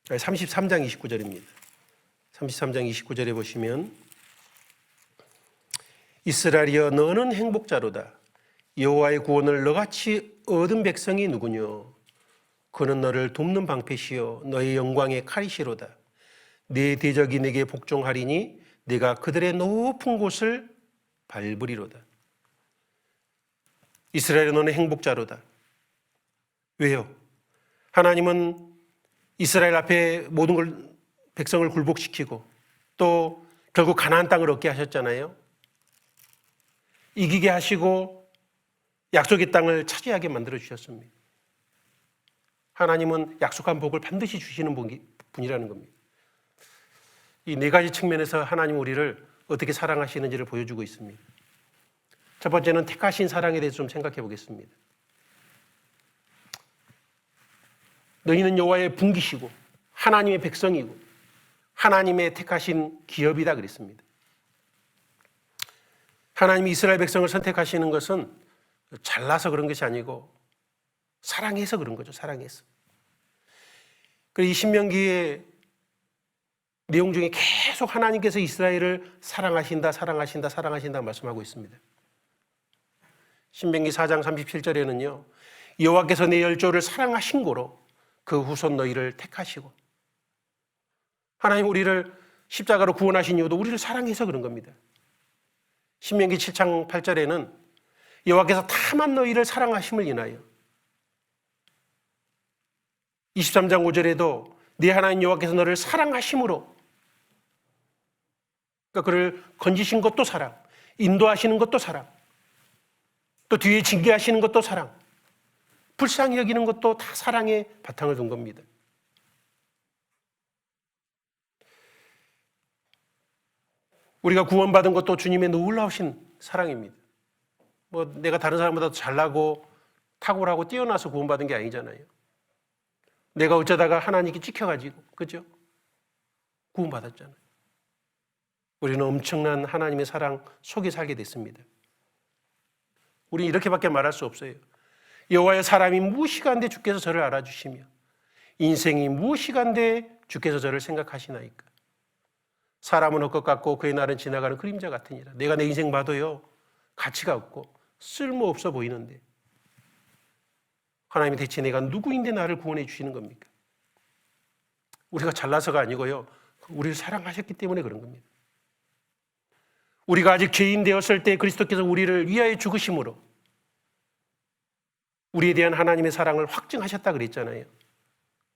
33장 29절입니다. 33장 29절에 보시면 이스라엘이여 너는 행복자로다. 여호와의 구원을 너같이 얻은 백성이 누구뇨? 그는 너를 돕는 방패시요 너의 영광의 칼이시로다. 네 대적이 내게 복종하리니 네가 그들의 높은 곳을 밟으리로다. 이스라엘은 너는 행복자로다. 왜요? 하나님은 이스라엘 앞에 모든 걸 백성을 굴복시키고 또 결국 가나안 땅을 얻게 하셨잖아요. 이기게 하시고 약속의 땅을 차지하게 만들어 주셨습니다. 하나님은 약속한 복을 반드시 주시는 분이라는 겁니다. 이 네 가지 측면에서 하나님 우리를 어떻게 사랑하시는지를 보여주고 있습니다. 첫 번째는 택하신 사랑에 대해서 좀 생각해 보겠습니다. 너희는 여호와의 분기시고 하나님의 백성이고 하나님의 택하신 기업이다 그랬습니다. 하나님이 이스라엘 백성을 선택하시는 것은 잘나서 그런 것이 아니고 사랑해서 그런 거죠. 사랑해서. 그리고 이 신명기의 내용 중에 계속 하나님께서 이스라엘을 사랑하신다 말씀하고 있습니다. 신명기 4장 37절에는요. 여호와께서 내 열조를 사랑하신 고로 그 후손 너희를 택하시고 하나님 우리를 십자가로 구원하신 이유도 우리를 사랑해서 그런 겁니다. 신명기 7장 8절에는 여호와께서 다만 너희를 사랑하심을 인하여 23장 5절에도 네 하나님 여호와께서 너를 사랑하심으로 그러니까 그를 건지신 것도 사랑, 인도하시는 것도 사랑, 또 뒤에 징계하시는 것도 사랑, 불쌍히 여기는 것도 다 사랑의 바탕을 둔 겁니다. 우리가 구원받은 것도 주님의 놀라우신 사랑입니다. 뭐 내가 다른 사람보다 잘나고 탁월하고 뛰어나서 구원받은 게 아니잖아요. 내가 어쩌다가 하나님께 찍혀가지고 그죠? 구원받았잖아요. 우리는 엄청난 하나님의 사랑 속에 살게 됐습니다. 우리는 이렇게밖에 말할 수 없어요. 여호와의 사람이 무엇이간데 주께서 저를 알아주시며 인생이 무엇이간데 주께서 저를 생각하시나이까. 사람은 헛것 같고 그의 날은 지나가는 그림자 같으니라. 내가 내 인생 봐도요 가치가 없고 쓸모없어 보이는데 하나님이 대체 내가 누구인데 나를 구원해 주시는 겁니까? 우리가 잘나서가 아니고요 우리를 사랑하셨기 때문에 그런 겁니다. 우리가 아직 죄인 되었을 때 그리스도께서 우리를 위하여 죽으심으로 우리에 대한 하나님의 사랑을 확증하셨다 그랬잖아요.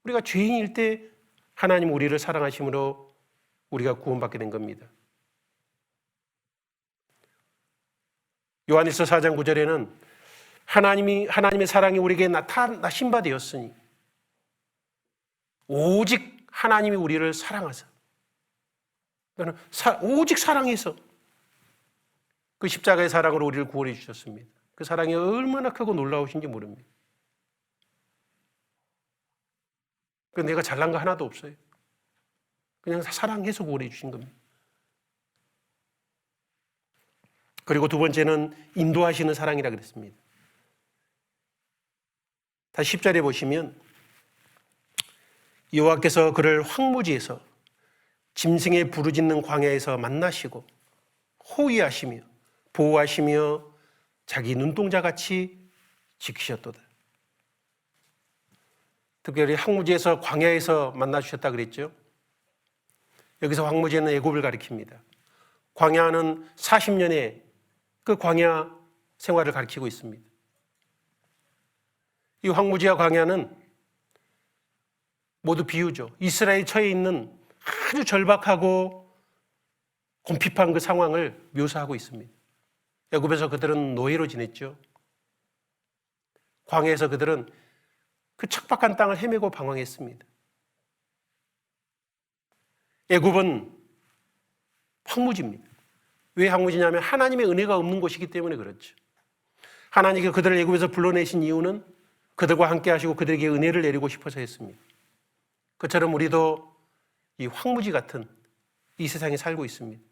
우리가 죄인일 때 하나님 우리를 사랑하심으로 우리가 구원받게 된 겁니다. 요한일서 4장 9절에는 하나님의 사랑이 우리에게 나타나신 바 되었으니 오직 하나님이 우리를 사랑하사 오직 사랑해서 그 십자가의 사랑으로 우리를 구원해 주셨습니다. 그 사랑이 얼마나 크고 놀라우신지 모릅니다. 내가 잘난 거 하나도 없어요. 그냥 사랑해서 구원해 주신 겁니다. 그리고 두 번째는 인도하시는 사랑이라 그랬습니다. 다시 10절에 보시면 여호와께서 그를 황무지에서 짐승의 부르짖는 광야에서 만나시고 호위하시며 보호하시며 자기 눈동자같이 지키셨도다. 특별히 황무지에서 광야에서 만나주셨다 그랬죠. 여기서 황무지에는 애굽을 가리킵니다. 광야는 40년의 그 광야 생활을 가리키고 있습니다. 이 황무지와 광야는 모두 비유죠. 이스라엘이 처해 있는 아주 절박하고 곰핍한 그 상황을 묘사하고 있습니다. 애굽에서 그들은 노예로 지냈죠. 광야에서 그들은 그 척박한 땅을 헤매고 방황했습니다. 애굽은 황무지입니다. 왜 황무지냐면 하나님의 은혜가 없는 곳이기 때문에 그렇죠. 하나님께서 그들을 애굽에서 불러내신 이유는 그들과 함께 하시고 그들에게 은혜를 내리고 싶어서 했습니다. 그처럼 우리도 이 황무지 같은 이 세상에 살고 있습니다.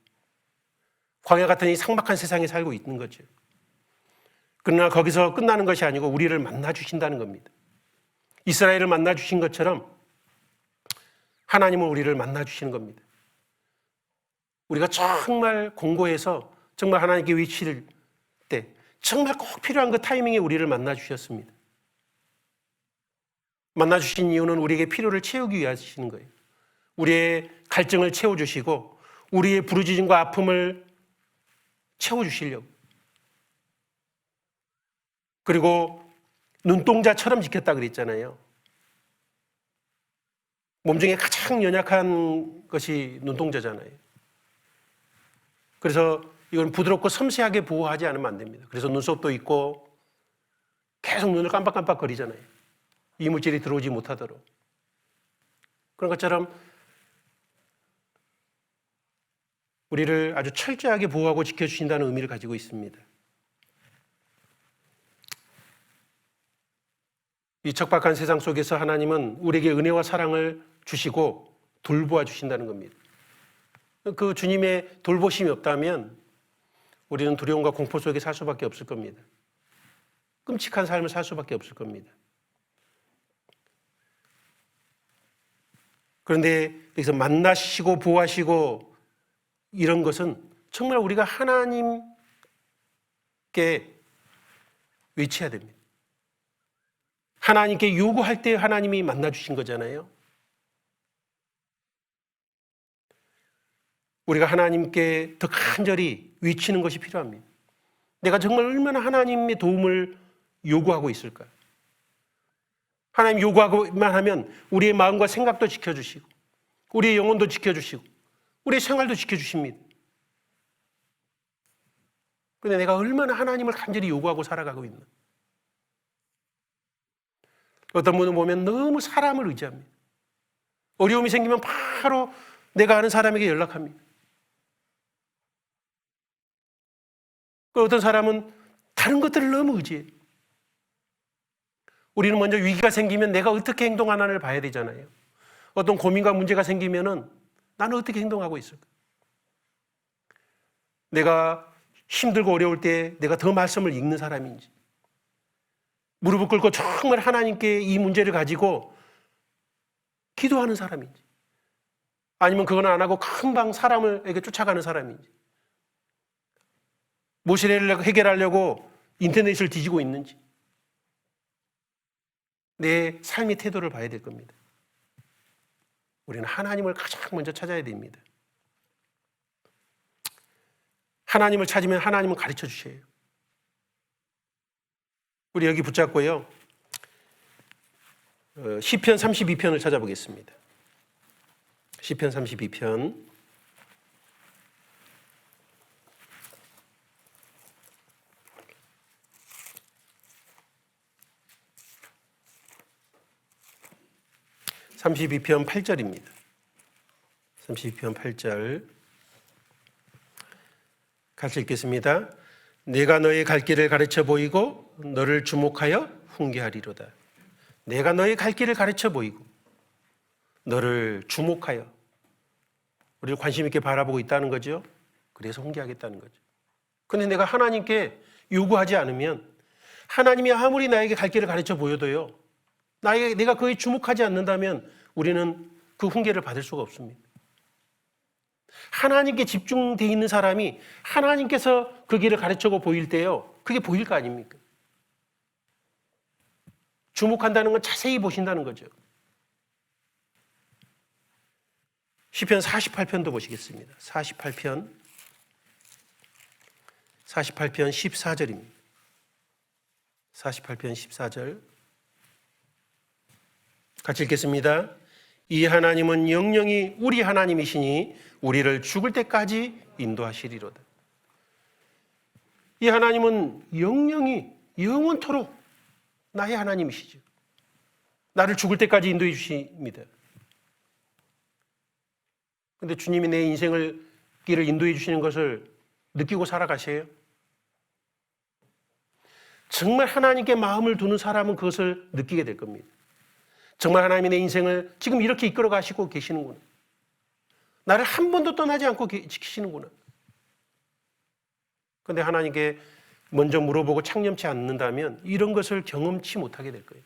광야 같은 이 삭막한 세상에 살고 있는 거죠. 그러나 거기서 끝나는 것이 아니고 우리를 만나 주신다는 겁니다. 이스라엘을 만나 주신 것처럼 하나님은 우리를 만나 주시는 겁니다. 우리가 정말 공고해서 정말 하나님께 외칠 때 정말 꼭 필요한 그 타이밍에 우리를 만나 주셨습니다. 만나 주신 이유는 우리에게 필요를 채우기 위하시는 거예요. 우리의 갈증을 채워주시고 우리의 부르짖음과 아픔을 채워주시려고. 그리고 눈동자처럼 지켰다 그랬잖아요. 몸 중에 가장 연약한 것이 눈동자잖아요. 그래서 이건 부드럽고 섬세하게 보호하지 않으면 안 됩니다. 그래서 눈썹도 있고 계속 눈을 깜빡깜빡 거리잖아요. 이물질이 들어오지 못하도록. 그런 것처럼 우리를 아주 철저하게 보호하고 지켜주신다는 의미를 가지고 있습니다. 이 척박한 세상 속에서 하나님은 우리에게 은혜와 사랑을 주시고 돌보아 주신다는 겁니다. 그 주님의 돌보심이 없다면 우리는 두려움과 공포 속에 살 수밖에 없을 겁니다. 끔찍한 삶을 살 수밖에 없을 겁니다. 그런데 여기서 만나시고 보호하시고 이런 것은 정말 우리가 하나님께 외쳐야 됩니다. 하나님께 요구할 때 하나님이 만나주신 거잖아요. 우리가 하나님께 더 간절히 외치는 것이 필요합니다. 내가 정말 얼마나 하나님의 도움을 요구하고 있을까? 하나님 요구하고만 하면 우리의 마음과 생각도 지켜주시고 우리의 영혼도 지켜주시고 우리의 생활도 지켜주십니다. 그런데 내가 얼마나 하나님을 간절히 요구하고 살아가고 있나? 어떤 분은 보면 너무 사람을 의지합니다. 어려움이 생기면 바로 내가 아는 사람에게 연락합니다. 어떤 사람은 다른 것들을 너무 의지해요. 우리는 먼저 위기가 생기면 내가 어떻게 행동하나를 봐야 되잖아요. 어떤 고민과 문제가 생기면은 나는 어떻게 행동하고 있을까? 내가 힘들고 어려울 때 내가 더 말씀을 읽는 사람인지, 무릎을 꿇고 정말 하나님께 이 문제를 가지고 기도하는 사람인지, 아니면 그건 안 하고 금방 사람에게 쫓아가는 사람인지, 무엇을 해결하려고 인터넷을 뒤지고 있는지, 내 삶의 태도를 봐야 될 겁니다. 우리는 하나님을 가장 먼저 찾아야 됩니다. 하나님을 찾으면 하나님은 가르쳐 주셔요. 우리 여기 붙잡고요. 시편 32편을 찾아보겠습니다. 시편 32편. (32편) 8절입니다. 32편 8절 같이 읽겠습니다. 내가 너의 갈 길을 가르쳐 보이고 너를 주목하여 훈계하리로다. 내가 너의 갈 길을 가르쳐 보이고 너를 주목하여, 우리를 관심 있게 바라보고 있다는 거죠. 그래서 훈계하겠다는 거죠. 근데 내가 하나님께 요구하지 않으면 하나님이 아무리 나에게 갈 길을 가르쳐 보여도요, 내가 그에 주목하지 않는다면 우리는 그 훈계를 받을 수가 없습니다. 하나님께 집중되어 있는 사람이 하나님께서 그 길을 가르쳐 보일 때요, 그게 보일 거 아닙니까? 주목한다는 건 자세히 보신다는 거죠. 시편 48편도 보시겠습니다. 48편 14절입니다. 48편 14절 같이 읽겠습니다. 이 하나님은 영영이 우리 하나님이시니 우리를 죽을 때까지 인도하시리로다. 이 하나님은 영영이 영원토록 나의 하나님이시죠. 나를 죽을 때까지 인도해 주십니다. 그런데 주님이 내 인생을 길을 인도해 주시는 것을 느끼고 살아가세요? 정말 하나님께 마음을 두는 사람은 그것을 느끼게 될 겁니다. 정말 하나님이 내 인생을 지금 이렇게 이끌어 가시고 계시는구나. 나를 한 번도 떠나지 않고 지키시는구나. 그런데 하나님께 먼저 물어보고 창념치 않는다면 이런 것을 경험치 못하게 될 거예요.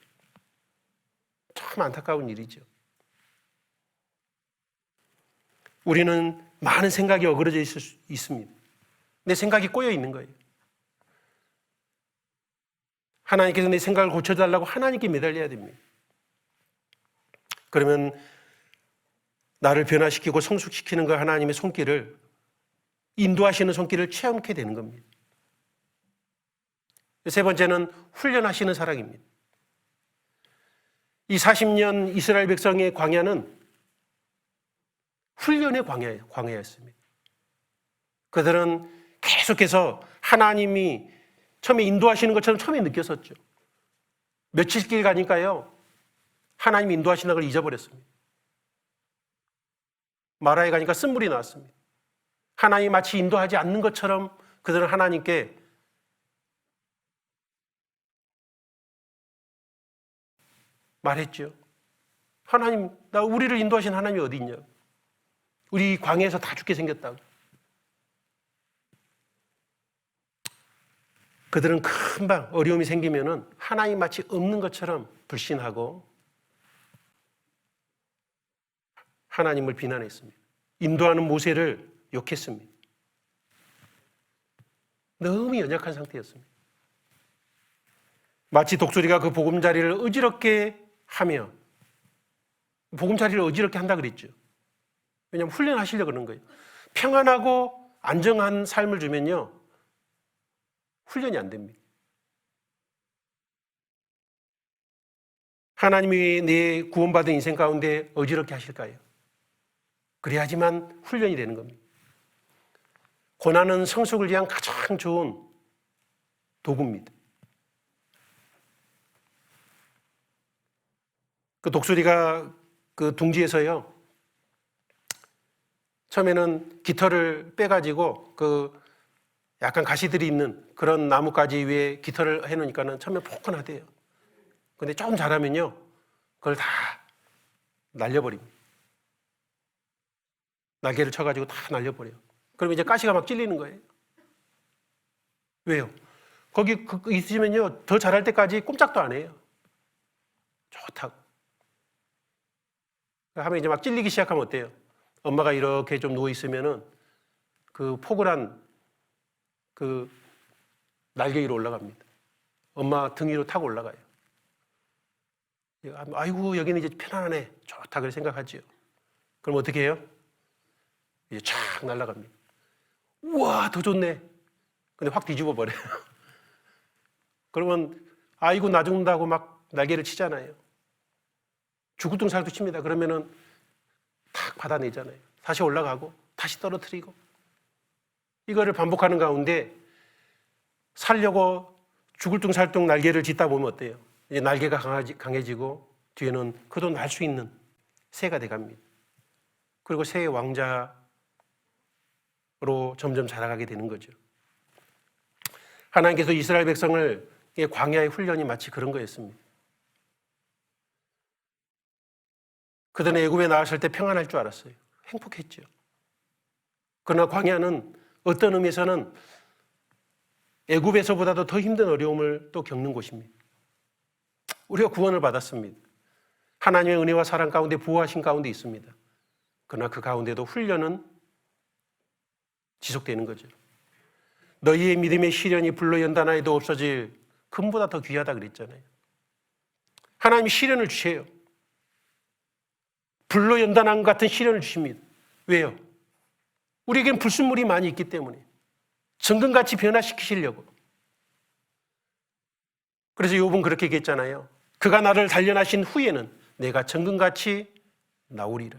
참 안타까운 일이죠. 우리는 많은 생각이 어그러져 있습니다. 내 생각이 꼬여 있는 거예요. 하나님께서 내 생각을 고쳐달라고 하나님께 매달려야 됩니다. 그러면 나를 변화시키고 성숙시키는 그 하나님의 손길을, 인도하시는 손길을 체험하게 되는 겁니다. 세 번째는 훈련하시는 사랑입니다. 이 40년 이스라엘 백성의 광야는 훈련의 광야였습니다. 그들은 계속해서 하나님이 처음에 인도하시는 것처럼 처음에 느꼈었죠. 며칠 길 가니까요, 하나님이 인도하시는 걸 잊어버렸습니다. 마라에 가니까 쓴물이 나왔습니다. 하나님이 마치 인도하지 않는 것처럼 그들은 하나님께 말했죠. 하나님, 우리를 인도하신 하나님이 어디 있냐? 우리 광야에서 다 죽게 생겼다고. 그들은 금방 어려움이 생기면은 하나님 마치 없는 것처럼 불신하고 하나님을 비난했습니다. 인도하는 모세를 욕했습니다. 너무 연약한 상태였습니다. 마치 독수리가 그 보금자리를 어지럽게 하며, 보금자리를 어지럽게 한다 그랬죠. 왜냐하면 훈련하시려고 그러는 거예요. 평안하고 안정한 삶을 주면요, 훈련이 안 됩니다. 하나님이 내 구원받은 인생 가운데 어지럽게 하실까요? 그래야지만 훈련이 되는 겁니다. 고난은 성숙을 위한 가장 좋은 도구입니다. 그 독수리가 그 둥지에서요, 처음에는 깃털을 빼가지고 그 약간 가시들이 있는 그런 나뭇가지 위에 깃털을 해놓으니까는 처음에 포근하대요. 근데 조금 자라면요, 그걸 다 날려버립니다. 날개를 쳐가지고 다 날려버려요. 그러면 이제 가시가 막 찔리는 거예요. 왜요? 거기 있으면요, 더 자랄 때까지 꼼짝도 안 해요. 좋다고. 하면 이제 막 찔리기 시작하면 어때요? 엄마가 이렇게 좀 누워있으면은 그 포근한 그 날개 위로 올라갑니다. 엄마 등 위로 타고 올라가요. 아이고, 여기는 이제 편안하네, 좋다, 그렇게 생각하죠. 그럼 어떻게 해요? 이제 촥 날아갑니다. 우와, 더 좋네. 근데 확 뒤집어 버려요. 그러면 아이고, 나 죽는다고 막 날개를 치잖아요. 죽을둥살도 칩니다. 그러면은 탁 받아내잖아요. 다시 올라가고 다시 떨어뜨리고. 이거를 반복하는 가운데 살려고 죽을둥살둥 날개를 짓다 보면 어때요? 이제 날개가 강해지고 뒤에는 그도 날 수 있는 새가 돼갑니다. 그리고 새의 왕자로 점점 자라가게 되는 거죠. 하나님께서 이스라엘 백성을 광야의 훈련이 마치 그런 거였습니다. 그들은 애굽에 나왔을 때 평안할 줄 알았어요. 행복했죠. 그러나 광야는 어떤 의미에서는 애굽에서보다도 더 힘든 어려움을 또 겪는 곳입니다. 우리가 구원을 받았습니다. 하나님의 은혜와 사랑 가운데 보호하신 가운데 있습니다. 그러나 그 가운데도 훈련은 지속되는 거죠. 너희의 믿음의 시련이 불로 연단하여도 없어질 금보다 더 귀하다 그랬잖아요. 하나님이 시련을 주세요. 불로 연단한 것 같은 시련을 주십니다. 왜요? 우리에겐 불순물이 많이 있기 때문에 정금같이 변화시키시려고. 그래서 욥은 그렇게 얘기했잖아요. 그가 나를 단련하신 후에는 내가 정금같이 나오리라.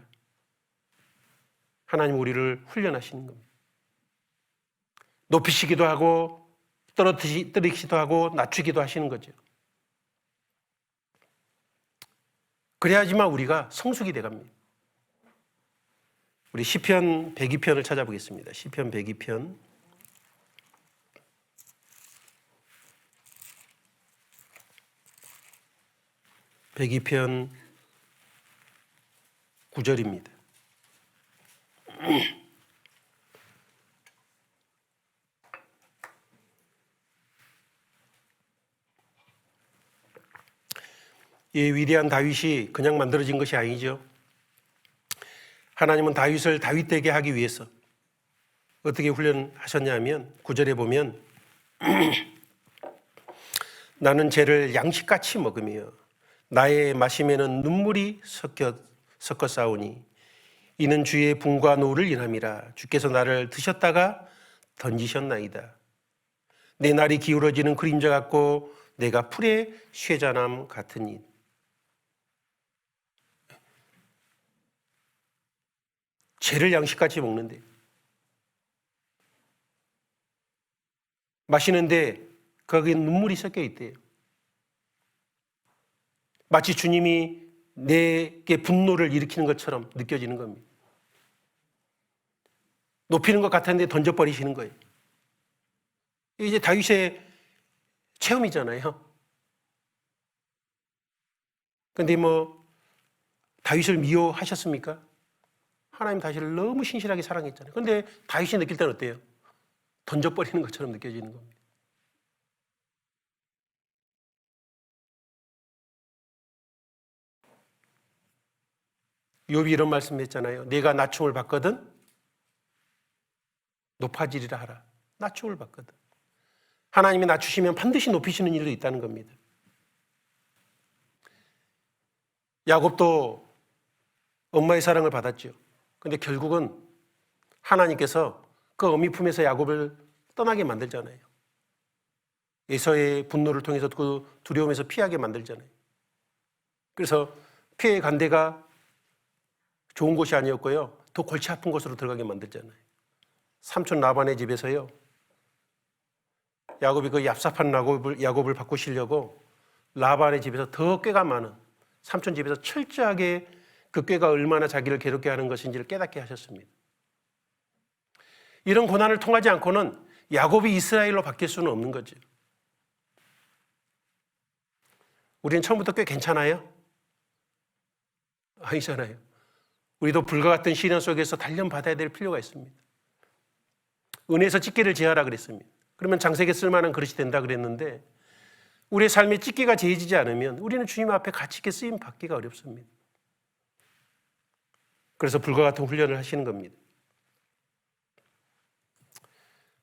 하나님 우리를 훈련하시는 겁니다. 높이시기도 하고 떨어뜨리기도 하고 낮추기도 하시는 거죠. 그래야지만 우리가 성숙이 돼갑니다. 우리 시편 102편을 찾아보겠습니다. 시편 102편 102편 9절입니다. 이 위대한 다윗이 그냥 만들어진 것이 아니죠. 하나님은 다윗을 다윗되게 하기 위해서 어떻게 훈련하셨냐면 9절에 보면 나는 죄를 양식같이 먹으며 나의 마심에는 눈물이 섞어 싸우니 이는 주의 분과 노를 인함이라. 주께서 나를 드셨다가 던지셨나이다. 내 날이 기울어지는 그림자 같고 내가 풀의 쇠자남 같으니. 죄를 양식같이 먹는데 마시는데 거기에 눈물이 섞여 있대요. 마치 주님이 내게 분노를 일으키는 것처럼 느껴지는 겁니다. 높이는 것 같았는데 던져버리시는 거예요. 이제 다윗의 체험이잖아요. 근데 다윗을 미워하셨습니까? 하나님 다윗을 너무 신실하게 사랑했잖아요. 근데 다윗이 느낄 때는 어때요? 던져버리는 것처럼 느껴지는 겁니다. 욥이 이런 말씀했잖아요. 내가 낮춤을 받거든 높아지리라 하라. 낮춤을 받거든. 하나님이 낮추시면 반드시 높이시는 일도 있다는 겁니다. 야곱도 엄마의 사랑을 받았죠. 근데 결국은 하나님께서 그 어미 품에서 야곱을 떠나게 만들잖아요. 에서의 분노를 통해서 그 두려움에서 피하게 만들잖아요. 그래서 피해 간 데가 좋은 곳이 아니었고요. 더 골치 아픈 곳으로 들어가게 만들잖아요. 삼촌 라반의 집에서요. 야곱이 그 얍삽한 야곱을 바꾸시려고 라반의 집에서 더 꾀가 많은 삼촌 집에서 철저하게 그 꾀가 얼마나 자기를 괴롭게 하는 것인지를 깨닫게 하셨습니다. 이런 고난을 통하지 않고는 야곱이 이스라엘로 바뀔 수는 없는 거죠. 우리는 처음부터 꽤 괜찮아요? 아니잖아요. 우리도 불과 같은 시련 속에서 단련받아야 될 필요가 있습니다. 은혜에서 찢기를 제하라 그랬습니다. 그러면 장색에 쓸만한 그릇이 된다 그랬는데 우리의 삶에 찢기가 제해지지 않으면 우리는 주님 앞에 가치 있게 쓰임 받기가 어렵습니다. 그래서 불과 같은 훈련을 하시는 겁니다.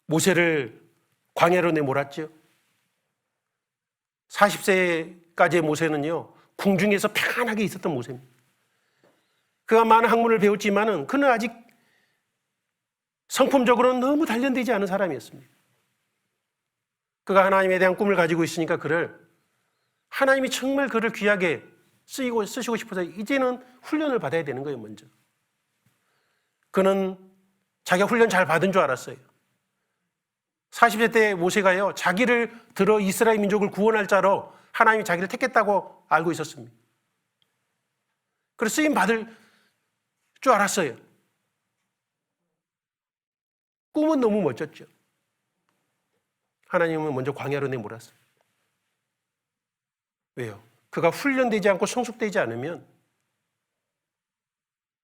모세를 광야로 내몰았죠. 40세까지의 모세는요, 궁중에서 평안하게 있었던 모세입니다. 그가 많은 학문을 배웠지만은 그는 아직 성품적으로는 너무 단련되지 않은 사람이었습니다. 그가 하나님에 대한 꿈을 가지고 있으니까 하나님이 정말 그를 귀하게 쓰시고 싶어서 이제는 훈련을 받아야 되는 거예요, 먼저. 그는 자기가 훈련 잘 받은 줄 알았어요. 40세 때 모세가요, 자기를 들어 이스라엘 민족을 구원할 자로 하나님이 자기를 택했다고 알고 있었습니다. 그래서 쓰임 받을 줄 알았어요. 꿈은 너무 멋졌죠. 하나님은 먼저 광야로 내몰았어요. 왜요? 그가 훈련되지 않고 성숙되지 않으면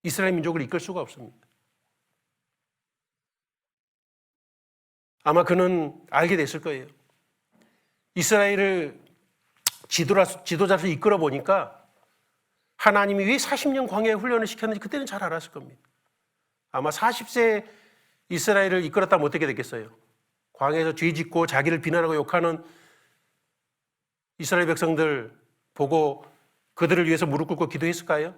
이스라엘 민족을 이끌 수가 없습니다. 아마 그는 알게 됐을 거예요. 이스라엘을 지도자로 이끌어 보니까 하나님이 왜 40년 광야에 훈련을 시켰는지 그때는 잘 알았을 겁니다. 아마 40세 이스라엘을 이끌었다면 어떻게 됐겠어요? 광야에서 죄짓고 자기를 비난하고 욕하는 이스라엘 백성들 보고 그들을 위해서 무릎 꿇고 기도했을까요?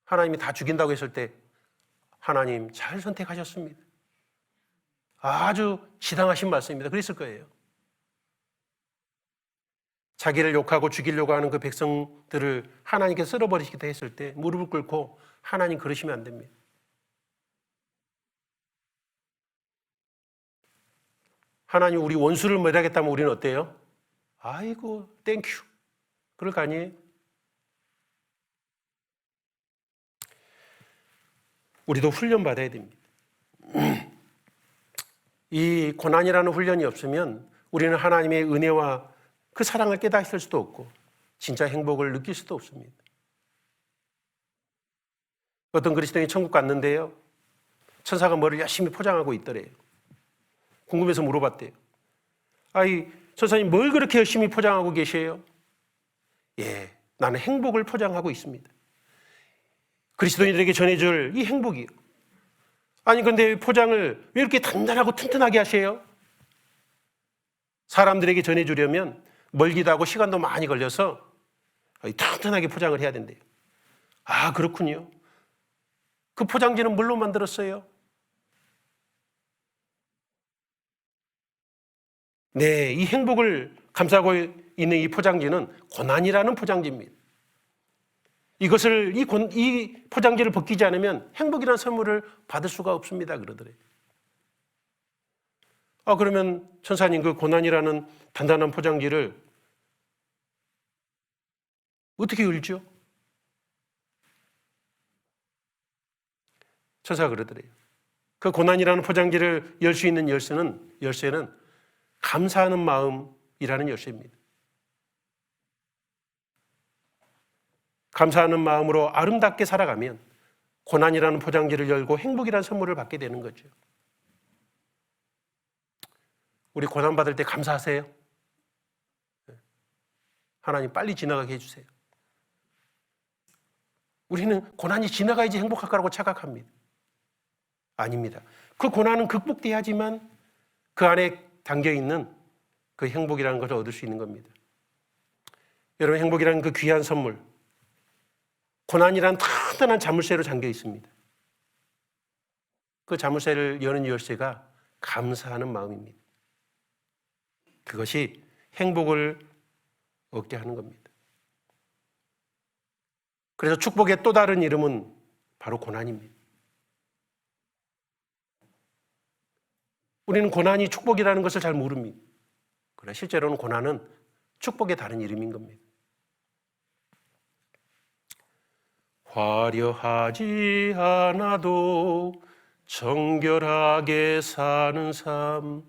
하나님이 다 죽인다고 했을 때 하나님 잘 선택하셨습니다. 아주 지당하신 말씀입니다. 그랬을 거예요. 자기를 욕하고 죽이려고 하는 그 백성들을 하나님께서 쓸어버리시기도 했을 때 무릎을 꿇고 하나님 그러시면 안 됩니다. 하나님 우리 원수를 멸하겠다면 우리는 어때요? 아이고 땡큐 그럴 거 아니에요? 우리도 훈련 받아야 됩니다. 이 고난이라는 훈련이 없으면 우리는 하나님의 은혜와 그 사랑을 깨닫을 수도 없고 진짜 행복을 느낄 수도 없습니다. 어떤 그리스도인이 천국 갔는데요, 천사가 뭐를 열심히 포장하고 있더래요. 궁금해서 물어봤대요. 아이 천사님 뭘 그렇게 열심히 포장하고 계세요? 예, 나는 행복을 포장하고 있습니다. 그리스도인들에게 전해줄 이 행복이요. 아니 근데 포장을 왜 이렇게 단단하고 튼튼하게 하세요? 사람들에게 전해주려면 멀기도 하고 시간도 많이 걸려서 튼튼하게 포장을 해야 된대요. 아 그렇군요. 그 포장지는 뭘로 만들었어요? 네, 이 행복을 감싸고 있는 이 포장지는 고난이라는 포장지입니다. 이 포장지를 벗기지 않으면 행복이라는 선물을 받을 수가 없습니다. 그러더래요. 그러면 천사님 그 고난이라는 단단한 포장지를 어떻게 열죠? 천사가 그러더래요. 그 고난이라는 포장지를 열 수 있는 열쇠는 감사하는 마음이라는 열쇠입니다. 감사하는 마음으로 아름답게 살아가면 고난이라는 포장지를 열고 행복이라는 선물을 받게 되는 거죠. 우리 고난 받을 때 감사하세요. 하나님 빨리 지나가게 해주세요. 우리는 고난이 지나가야지 행복할 거라고 착각합니다. 아닙니다. 그 고난은 극복돼야지만 그 안에 담겨있는 그 행복이라는 것을 얻을 수 있는 겁니다. 여러분 행복이라는 그 귀한 선물, 고난이란 튼튼한 자물쇠로 잠겨 있습니다. 그 자물쇠를 여는 열쇠가 감사하는 마음입니다. 그것이 행복을 얻게 하는 겁니다. 그래서 축복의 또 다른 이름은 바로 고난입니다. 우리는 고난이 축복이라는 것을 잘 모릅니다. 그러나 실제로는 고난은 축복의 다른 이름인 겁니다. 화려하지 않아도 정결하게 사는 삶,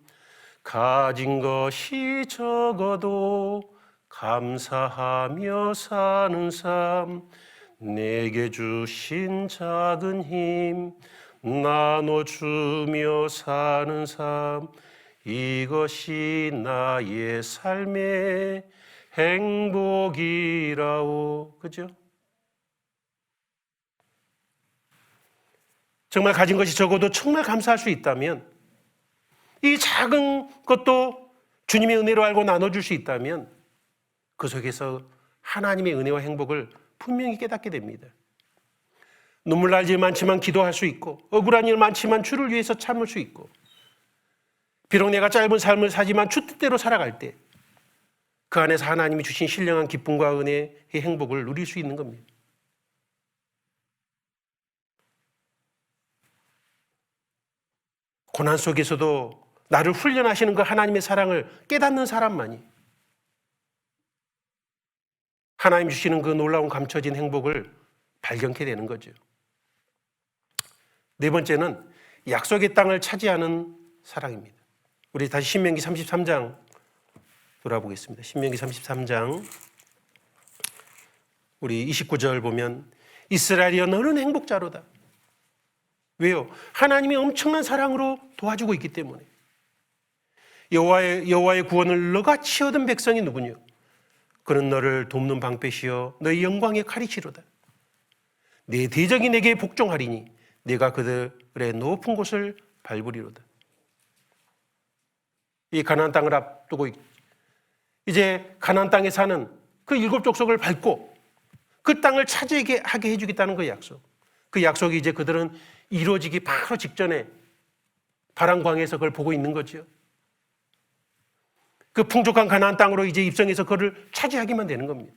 가진 것이 적어도 감사하며 사는 삶, 내게 주신 작은 힘 나눠주며 사는 삶, 이것이 나의 삶의 행복이라오. 그죠? 정말 가진 것이 적어도 정말 감사할 수 있다면, 이 작은 것도 주님의 은혜로 알고 나눠줄 수 있다면 그 속에서 하나님의 은혜와 행복을 분명히 깨닫게 됩니다. 눈물 날 일 많지만 기도할 수 있고, 억울한 일 많지만 주를 위해서 참을 수 있고, 비록 내가 짧은 삶을 사지만 주 뜻대로 살아갈 때 그 안에서 하나님이 주신 신령한 기쁨과 은혜의 행복을 누릴 수 있는 겁니다. 고난 속에서도 나를 훈련하시는 그 하나님의 사랑을 깨닫는 사람만이 하나님 주시는 그 놀라운 감춰진 행복을 발견케 되는 거죠. 네 번째는 약속의 땅을 차지하는 사랑입니다. 우리 다시 신명기 33장 돌아보겠습니다. 신명기 33장 우리 29절 보면 이스라엘이여 너는 행복자로다. 왜요? 하나님이 엄청난 사랑으로 도와주고 있기 때문에. 여호와의 구원을 너같이 얻은 백성이 누구냐? 그는 너를 돕는 방패시여 너의 영광의 칼이시로다. 내 대적이 내게 복종하리니 내가 그들의 높은 곳을 밟으리로다. 이 가나안 땅을 앞두고 이제 가나안 땅에 사는 그 7 족속을 밟고 그 땅을 차지하게 해주겠다는 그 약속. 그 약속이 이제 그들은 이루어지기 바로 직전에 바람광에서 그걸 보고 있는 거죠. 그 풍족한 가나안 땅으로 이제 입성해서 그를 차지하기만 되는 겁니다.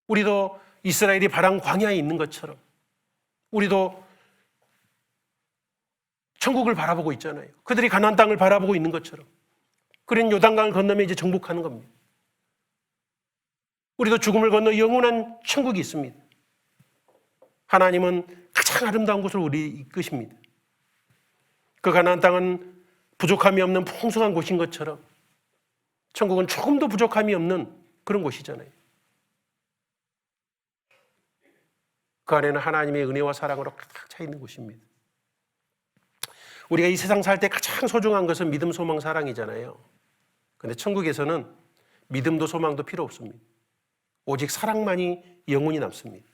우리도 이스라엘이 바람 광야에 있는 것처럼 우리도 천국을 바라보고 있잖아요. 그들이 가나안 땅을 바라보고 있는 것처럼. 그런 요단강을 건너면 이제 정복하는 겁니다. 우리도 죽음을 건너 영원한 천국이 있습니다. 하나님은 가장 아름다운 곳을 우리 이끄십니다. 그 가나안 땅은 부족함이 없는 풍성한 곳인 것처럼 천국은 조금도 부족함이 없는 그런 곳이잖아요. 그 안에는 하나님의 은혜와 사랑으로 가득 차 있는 곳입니다. 우리가 이 세상 살 때 가장 소중한 것은 믿음, 소망, 사랑이잖아요. 그런데 천국에서는 믿음도 소망도 필요 없습니다. 오직 사랑만이 영원히 남습니다.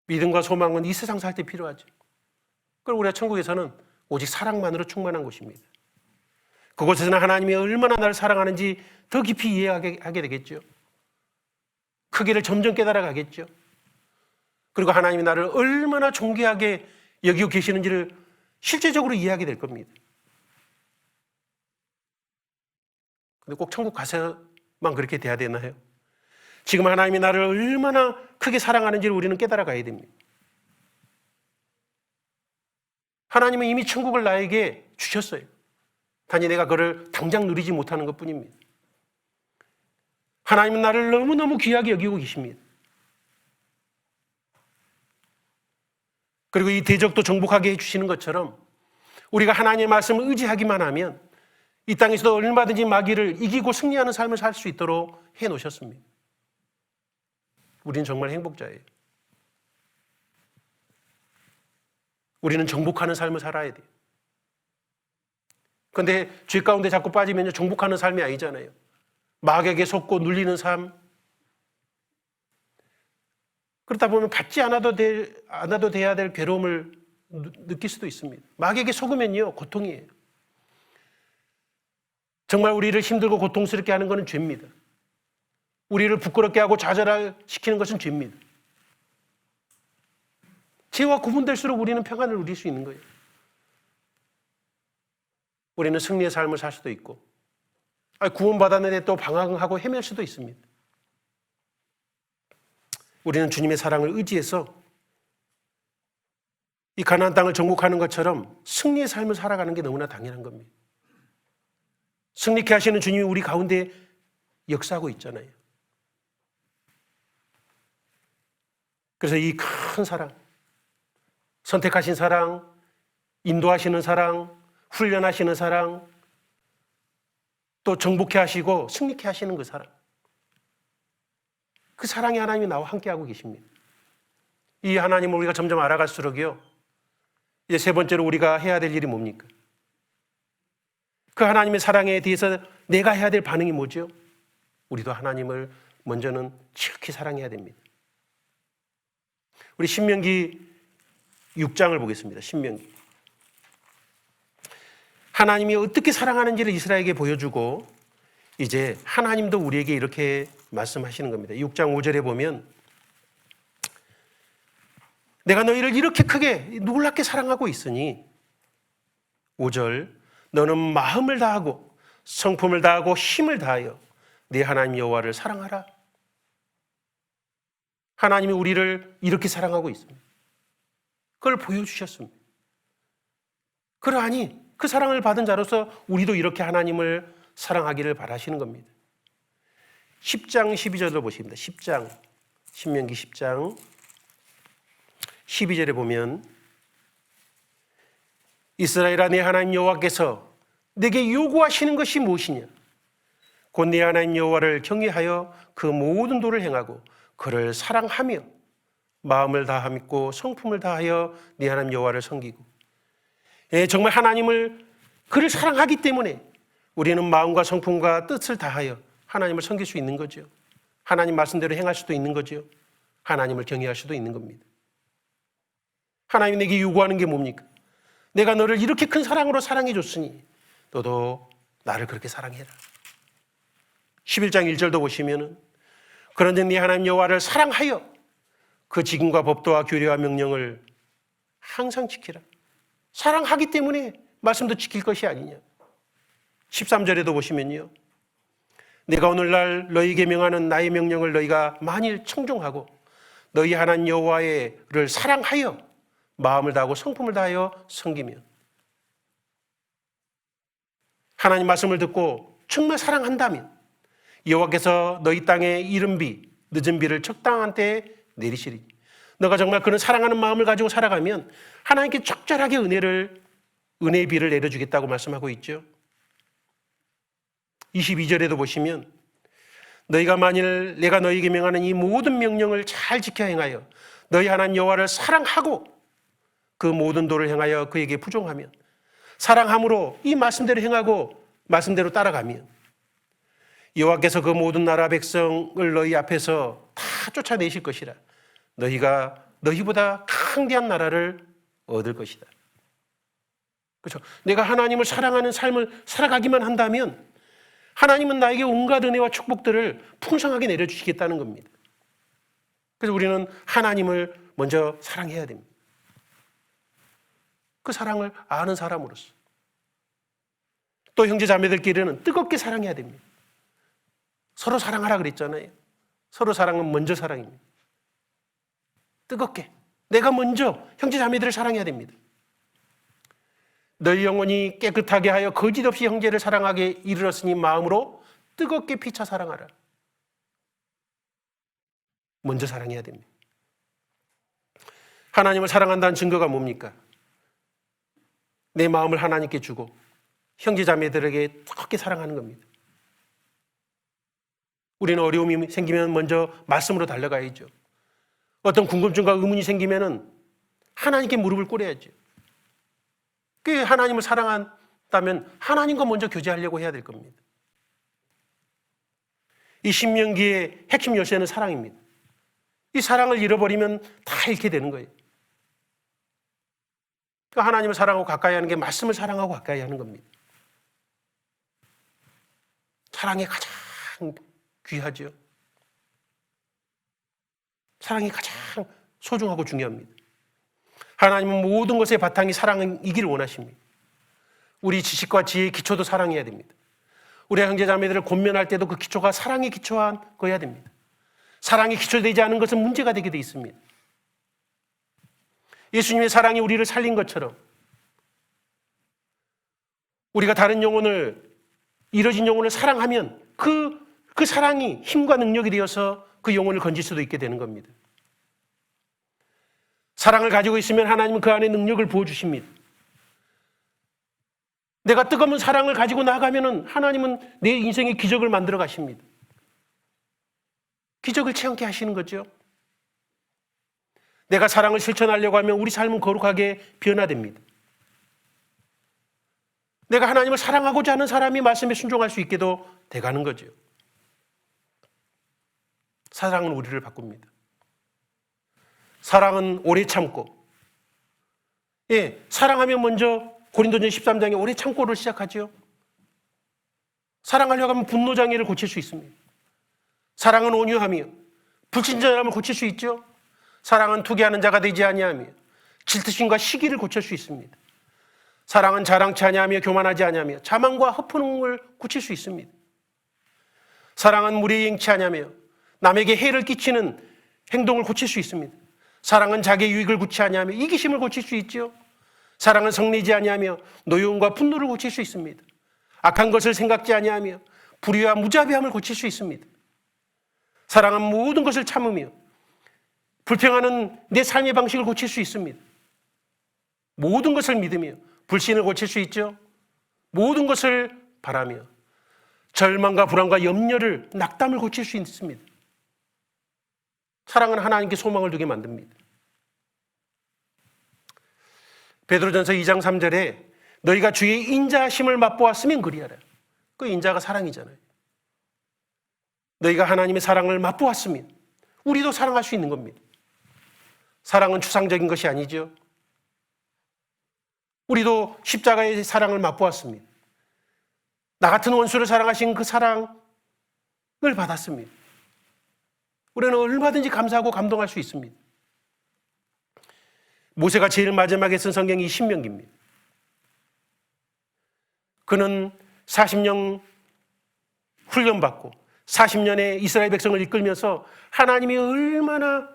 믿음과 소망은 이 세상 살 때 필요하죠. 그럼 우리가 천국에서는 오직 사랑만으로 충만한 곳입니다. 그곳에서는 하나님이 얼마나 나를 사랑하는지 더 깊이 이해하게 되겠죠. 크기를 점점 깨달아가겠죠. 그리고 하나님이 나를 얼마나 존귀하게 여기고 계시는지를 실제적으로 이해하게 될 겁니다. 근데 꼭 천국 가서만 그렇게 돼야 되나요? 지금 하나님이 나를 얼마나 크게 사랑하는지를 우리는 깨달아 가야 됩니다. 하나님은 이미 천국을 나에게 주셨어요. 단지 내가 그를 당장 누리지 못하는 것뿐입니다. 하나님은 나를 너무너무 귀하게 여기고 계십니다. 그리고 이 대적도 정복하게 해주시는 것처럼 우리가 하나님의 말씀을 의지하기만 하면 이 땅에서도 얼마든지 마귀를 이기고 승리하는 삶을 살 수 있도록 해놓으셨습니다. 우리는 정말 행복자예요. 우리는 정복하는 삶을 살아야 돼요. 그런데 죄 가운데 자꾸 빠지면 정복하는 삶이 아니잖아요. 마귀에게 속고 눌리는 삶. 그러다 보면 받지 않아도 돼야 될 괴로움을 느낄 수도 있습니다. 마귀에게 속으면요, 고통이에요. 정말 우리를 힘들고 고통스럽게 하는 것은 죄입니다. 우리를 부끄럽게 하고 좌절시키는 것은 죄입니다. 죄와 구분될수록 우리는 평안을 누릴 수 있는 거예요. 우리는 승리의 삶을 살 수도 있고 구원받았는데 또 방황하고 헤맬 수도 있습니다. 우리는 주님의 사랑을 의지해서 이 가나안 땅을 정복하는 것처럼 승리의 삶을 살아가는 게 너무나 당연한 겁니다. 승리케 하시는 주님이 우리 가운데 역사하고 있잖아요. 그래서 이 큰 사랑, 선택하신 사랑, 인도하시는 사랑, 훈련하시는 사랑, 또 정복케 하시고 승리케 하시는 그 사랑, 그 사랑의 하나님이 나와 함께하고 계십니다. 이 하나님을 우리가 점점 알아갈수록요, 이제 세 번째로 우리가 해야 될 일이 뭡니까? 그 하나님의 사랑에 대해서 내가 해야 될 반응이 뭐죠? 우리도 하나님을 먼저는 지극히 사랑해야 됩니다. 우리 신명기 6장을 보겠습니다. 신명기. 하나님이 어떻게 사랑하는지를 이스라엘에게 보여주고 이제 하나님도 우리에게 이렇게 말씀하시는 겁니다. 6장 5절에 보면 내가 너희를 이렇게 크게 놀랍게 사랑하고 있으니 5절 너는 마음을 다하고 성품을 다하고 힘을 다하여 네 하나님 여호와를 사랑하라. 하나님이 우리를 이렇게 사랑하고 있습니다. 그걸 보여주셨습니다. 그러하니 그 사랑을 받은 자로서 우리도 이렇게 하나님을 사랑하기를 바라시는 겁니다. 10장 12절을 보십니다. 10장 신명기 10장 12절에 보면 이스라엘아 내 하나님 여호와께서 내게 요구하시는 것이 무엇이냐? 곧 내 하나님 여호와를 경외하여 그 모든 도를 행하고 그를 사랑하며 마음을 다하고 성품을 다하여 네 하나님 여호와를 섬기고, 정말 하나님을 그를 사랑하기 때문에 우리는 마음과 성품과 뜻을 다하여 하나님을 섬길 수 있는 거죠. 하나님 말씀대로 행할 수도 있는 거죠. 하나님을 경외할 수도 있는 겁니다. 하나님이 내게 요구하는 게 뭡니까? 내가 너를 이렇게 큰 사랑으로 사랑해 줬으니 너도 나를 그렇게 사랑해라. 11장 1절도 보시면은 그런즉 네 하나님 여호와를 사랑하여 그 직임과 법도와 규례와 명령을 항상 지키라. 사랑하기 때문에 말씀도 지킬 것이 아니냐. 13절에도 보시면요, 내가 오늘날 너희에게 명하는 나의 명령을 너희가 만일 청종하고 너희 하나님 여호와를 사랑하여 마음을 다하고 성품을 다하여 섬기며, 하나님 말씀을 듣고 정말 사랑한다면 여호와께서 너희 땅에 이른 비 늦은 비를 적당한 때에 내리시리니, 너가 정말 그런 사랑하는 마음을 가지고 살아가면 하나님께 적절하게 은혜의 비를 내려주겠다고 말씀하고 있죠. 22절에도 보시면 너희가 만일 내가 너희에게 명하는 이 모든 명령을 잘 지켜 행하여 너희 하나님 여호와를 사랑하고 그 모든 도를 행하여 그에게 부종하면, 사랑함으로 이 말씀대로 행하고 말씀대로 따라가면 여호와께서 그 모든 나라 백성을 너희 앞에서 다 쫓아내실 것이라. 너희가 너희보다 강대한 나라를 얻을 것이다. 그렇죠? 내가 하나님을 사랑하는 삶을 살아가기만 한다면 하나님은 나에게 온갖 은혜와 축복들을 풍성하게 내려주시겠다는 겁니다. 그래서 우리는 하나님을 먼저 사랑해야 됩니다. 그 사랑을 아는 사람으로서. 또 형제 자매들끼리는 뜨겁게 사랑해야 됩니다. 서로 사랑하라 그랬잖아요. 서로 사랑은 먼저 사랑입니다. 뜨겁게 내가 먼저 형제 자매들을 사랑해야 됩니다. 너희 영혼이 깨끗하게 하여 거짓 없이 형제를 사랑하게 이르렀으니 마음으로 뜨겁게 피차 사랑하라. 먼저 사랑해야 됩니다. 하나님을 사랑한다는 증거가 뭡니까? 내 마음을 하나님께 주고 형제 자매들에게 뜨겁게 사랑하는 겁니다. 우리는 어려움이 생기면 먼저 말씀으로 달려가야죠. 어떤 궁금증과 의문이 생기면 하나님께 무릎을 꿇어야죠. 그 하나님을 사랑한다면 하나님과 먼저 교제하려고 해야 될 겁니다. 이 신명기의 핵심 열쇠는 사랑입니다. 이 사랑을 잃어버리면 다 잃게 되는 거예요. 그러니까 하나님을 사랑하고 가까이 하는 게 말씀을 사랑하고 가까이 하는 겁니다. 사랑이 가장 귀하죠. 사랑이 가장 소중하고 중요합니다. 하나님은 모든 것의 바탕이 사랑이기를 원하십니다. 우리 지식과 지혜의 기초도 사랑해야 됩니다. 우리 형제 자매들을 권면할 때도 그 기초가 사랑에 기초한 거여야 됩니다. 사랑이 기초되지 않은 것은 문제가 되게 돼 있습니다. 예수님의 사랑이 우리를 살린 것처럼 우리가 다른 영혼을, 잃어진 영혼을 사랑하면 그 사랑이 힘과 능력이 되어서 그 영혼을 건질 수도 있게 되는 겁니다. 사랑을 가지고 있으면 하나님은 그 안에 능력을 부어주십니다. 내가 뜨거운 사랑을 가지고 나가면 하나님은 내 인생의 기적을 만들어 가십니다. 기적을 체험케 하시는 거죠. 내가 사랑을 실천하려고 하면 우리 삶은 거룩하게 변화됩니다. 내가 하나님을 사랑하고자 하는 사람이 말씀에 순종할 수 있게도 돼가는 거죠. 사랑은 우리를 바꿉니다. 사랑은 오래 참고, 사랑하면 먼저 고린도전 13장에 오래 참고를 시작하죠. 사랑하려고 하면 분노장애를 고칠 수 있습니다. 사랑은 온유하며 불친절함을 고칠 수 있죠. 사랑은 투기하는 자가 되지 아니하며 질투심과 시기를 고칠 수 있습니다. 사랑은 자랑치 아니하며 교만하지 아니하며 자만과 허풍을 고칠 수 있습니다. 사랑은 무례히 행치 아니하며 남에게 해를 끼치는 행동을 고칠 수 있습니다. 사랑은 자기의 유익을 구치 아니하며 이기심을 고칠 수 있죠. 사랑은 성내지 아니하며 노여움과 분노를 고칠 수 있습니다. 악한 것을 생각지 아니하며 불의와 무자비함을 고칠 수 있습니다. 사랑은 모든 것을 참으며 불평하는 내 삶의 방식을 고칠 수 있습니다. 모든 것을 믿으며 불신을 고칠 수 있죠. 모든 것을 바라며 절망과 불안과 염려를, 낙담을 고칠 수 있습니다. 사랑은 하나님께 소망을 두게 만듭니다. 베드로전서 2장 3절에 너희가 주의 인자하심을 맛보았으면 그리하라. 그 인자가 사랑이잖아요. 너희가 하나님의 사랑을 맛보았으면 우리도 사랑할 수 있는 겁니다. 사랑은 추상적인 것이 아니죠. 우리도 십자가의 사랑을 맛보았습니다. 나 같은 원수를 사랑하신 그 사랑을 받았습니다. 우리는 얼마든지 감사하고 감동할 수 있습니다. 모세가 제일 마지막에 쓴 성경이 신명기입니다. 그는 40년 훈련받고 40년의 이스라엘 백성을 이끌면서 하나님이 얼마나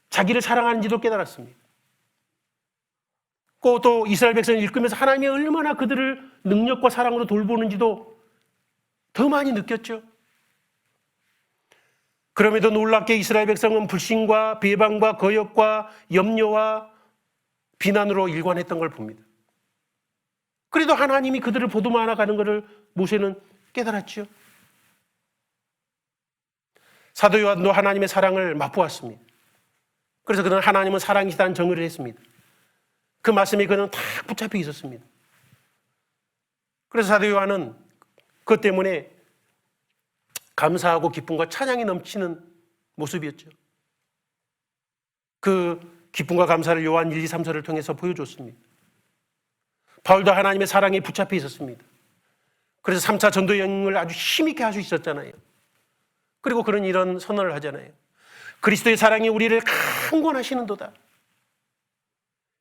자기를 사랑하는지도 깨달았습니다. 또 이스라엘 백성을 이끌면서 하나님이 얼마나 그들을 능력과 사랑으로 돌보는지도 더 많이 느꼈죠. 그럼에도 놀랍게 이스라엘 백성은 불신과 배반과 거역과 염려와 비난으로 일관했던 걸 봅니다. 그래도 하나님이 그들을 보듬어 가는 것을 모세는 깨달았죠. 사도 요한도 하나님의 사랑을 맛보았습니다. 그래서 그는 하나님은 사랑이시다는 정의를 했습니다. 그 말씀에 그는 탁 붙잡혀 있었습니다. 그래서 사도 요한은 그것 때문에 감사하고 기쁨과 찬양이 넘치는 모습이었죠. 그 기쁨과 감사를 요한 1, 2, 3서를 통해서 보여줬습니다. 바울도 하나님의 사랑에 붙잡혀 있었습니다. 그래서 3차 전도 여행을 아주 힘있게 할 수 있었잖아요. 그리고 그런 이런 선언을 하잖아요. 그리스도의 사랑이 우리를 강권하시는도다.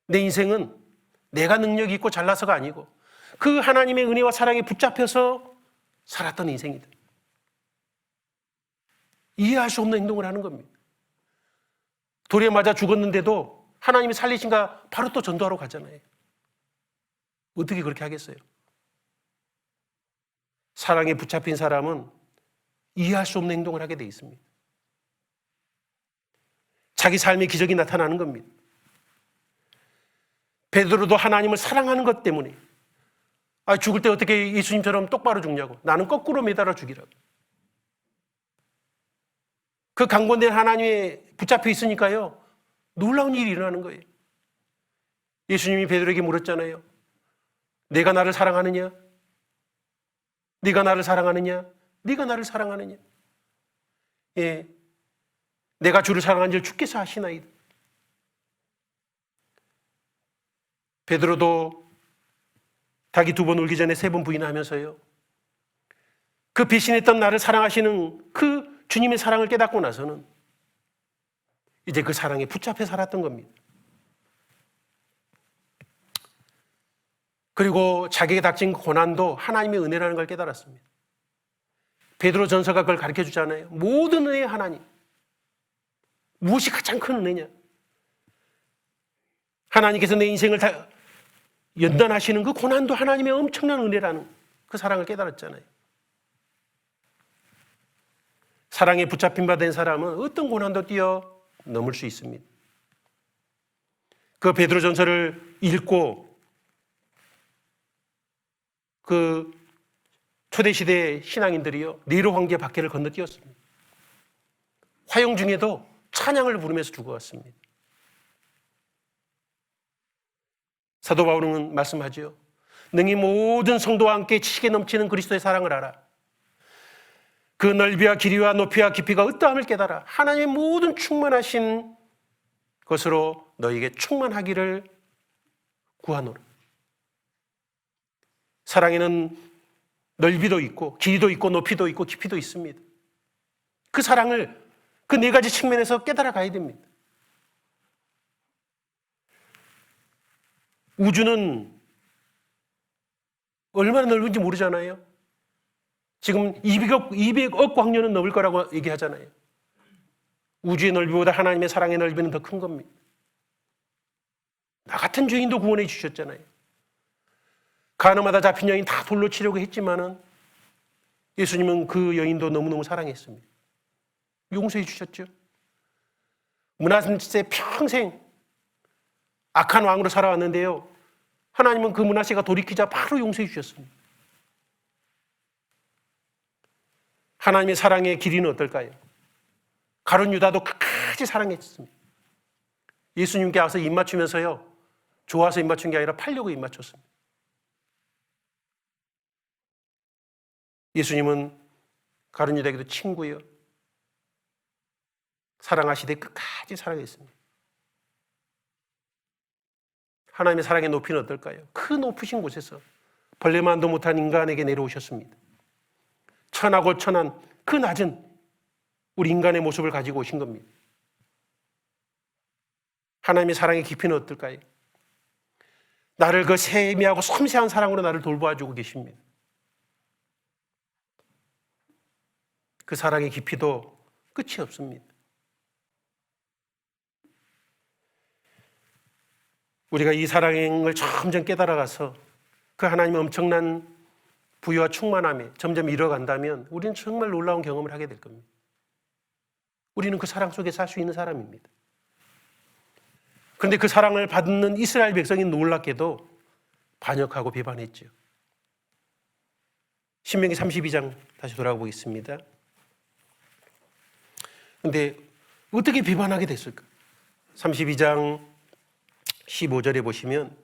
내 인생은 내가 능력이 있고 잘나서가 아니고 그 하나님의 은혜와 사랑에 붙잡혀서 살았던 인생이다. 이해할 수 없는 행동을 하는 겁니다. 돌에 맞아 죽었는데도 하나님이 살리신가 바로 또 전도하러 가잖아요. 어떻게 그렇게 하겠어요? 사랑에 붙잡힌 사람은 이해할 수 없는 행동을 하게 돼 있습니다. 자기 삶의 기적이 나타나는 겁니다. 베드로도 하나님을 사랑하는 것 때문에 죽을 때 어떻게 예수님처럼 똑바로 죽냐고. 나는 거꾸로 매달아 죽이라고. 그 강권된 하나님에 붙잡혀 있으니까요. 놀라운 일이 일어나는 거예요. 예수님이 베드로에게 물었잖아요. 내가 나를 사랑하느냐? 네가 나를 사랑하느냐? 네가 나를 사랑하느냐? 예, 내가 주를 사랑한 줄 주께서 아시나이다. 베드로도 닭이 2번 울기 전에 3번 부인하면서요. 그 배신했던 나를 사랑하시는 그 주님의 사랑을 깨닫고 나서는 이제 그 사랑에 붙잡혀 살았던 겁니다. 그리고 자기에게 닥친 고난도 하나님의 은혜라는 걸 깨달았습니다. 베드로 전서가 그걸 가르쳐 주잖아요. 모든 은혜의 하나님. 무엇이 가장 큰 은혜냐? 하나님께서 내 인생을 다 연단하시는 그 고난도 하나님의 엄청난 은혜라는 그 사랑을 깨달았잖아요. 사랑에 붙잡힌 바 된 사람은 어떤 고난도 뛰어넘을 수 있습니다. 그 베드로 전서를 읽고 그 초대시대 신앙인들이요, 네로 황제 밖에를 건너뛰었습니다. 화형 중에도 찬양을 부르면서 죽어갔습니다. 사도 바울은 말씀하죠. 능히 모든 성도와 함께 지식에 넘치는 그리스도의 사랑을 알아. 그 넓이와 길이와 높이와 깊이가 어떠함을 깨달아. 하나님의 모든 충만하신 것으로 너에게 충만하기를 구하노라. 사랑에는 넓이도 있고 길이도 있고 높이도 있고 깊이도 있습니다. 그 사랑을 그 4가지 측면에서 깨달아 가야 됩니다. 우주는 얼마나 넓은지 모르잖아요. 지금 200억 광년은 넘을 거라고 얘기하잖아요. 우주의 넓이보다 하나님의 사랑의 넓이는 더 큰 겁니다. 나 같은 죄인도 구원해 주셨잖아요. 가늠하다 잡힌 여인 다 돌로 치려고 했지만은 예수님은 그 여인도 너무너무 사랑했습니다. 용서해 주셨죠. 므낫세 평생 악한 왕으로 살아왔는데요. 하나님은 그 므낫세가 돌이키자 바로 용서해 주셨습니다. 하나님의 사랑의 길이는 어떨까요? 가룟 유다도 끝까지 사랑했습니다. 예수님께 와서 입 맞추면서요, 좋아서 입 맞춘 게 아니라 팔려고 입 맞췄습니다. 예수님은 가룟 유다에게도 친구요, 사랑하시되 끝까지 사랑했습니다. 하나님의 사랑의 높이는 어떨까요? 그 높으신 곳에서 벌레만도 못한 인간에게 내려오셨습니다. 천하고 천한 그 낮은 우리 인간의 모습을 가지고 오신 겁니다. 하나님의 사랑의 깊이는 어떨까요? 나를 그 세미하고 섬세한 사랑으로 나를 돌보아주고 계십니다. 그 사랑의 깊이도 끝이 없습니다. 우리가 이 사랑을 점점 깨달아가서 그 하나님의 엄청난 부유와 충만함에 점점 이뤄간다면 우리는 정말 놀라운 경험을 하게 될 겁니다. 우리는 그 사랑 속에 살 수 있는 사람입니다. 그런데 그 사랑을 받는 이스라엘 백성이 놀랍게도 반역하고 비판했죠. 신명기 32장 다시 돌아가 보겠습니다. 그런데 어떻게 비판하게 됐을까? 32장 15절에 보시면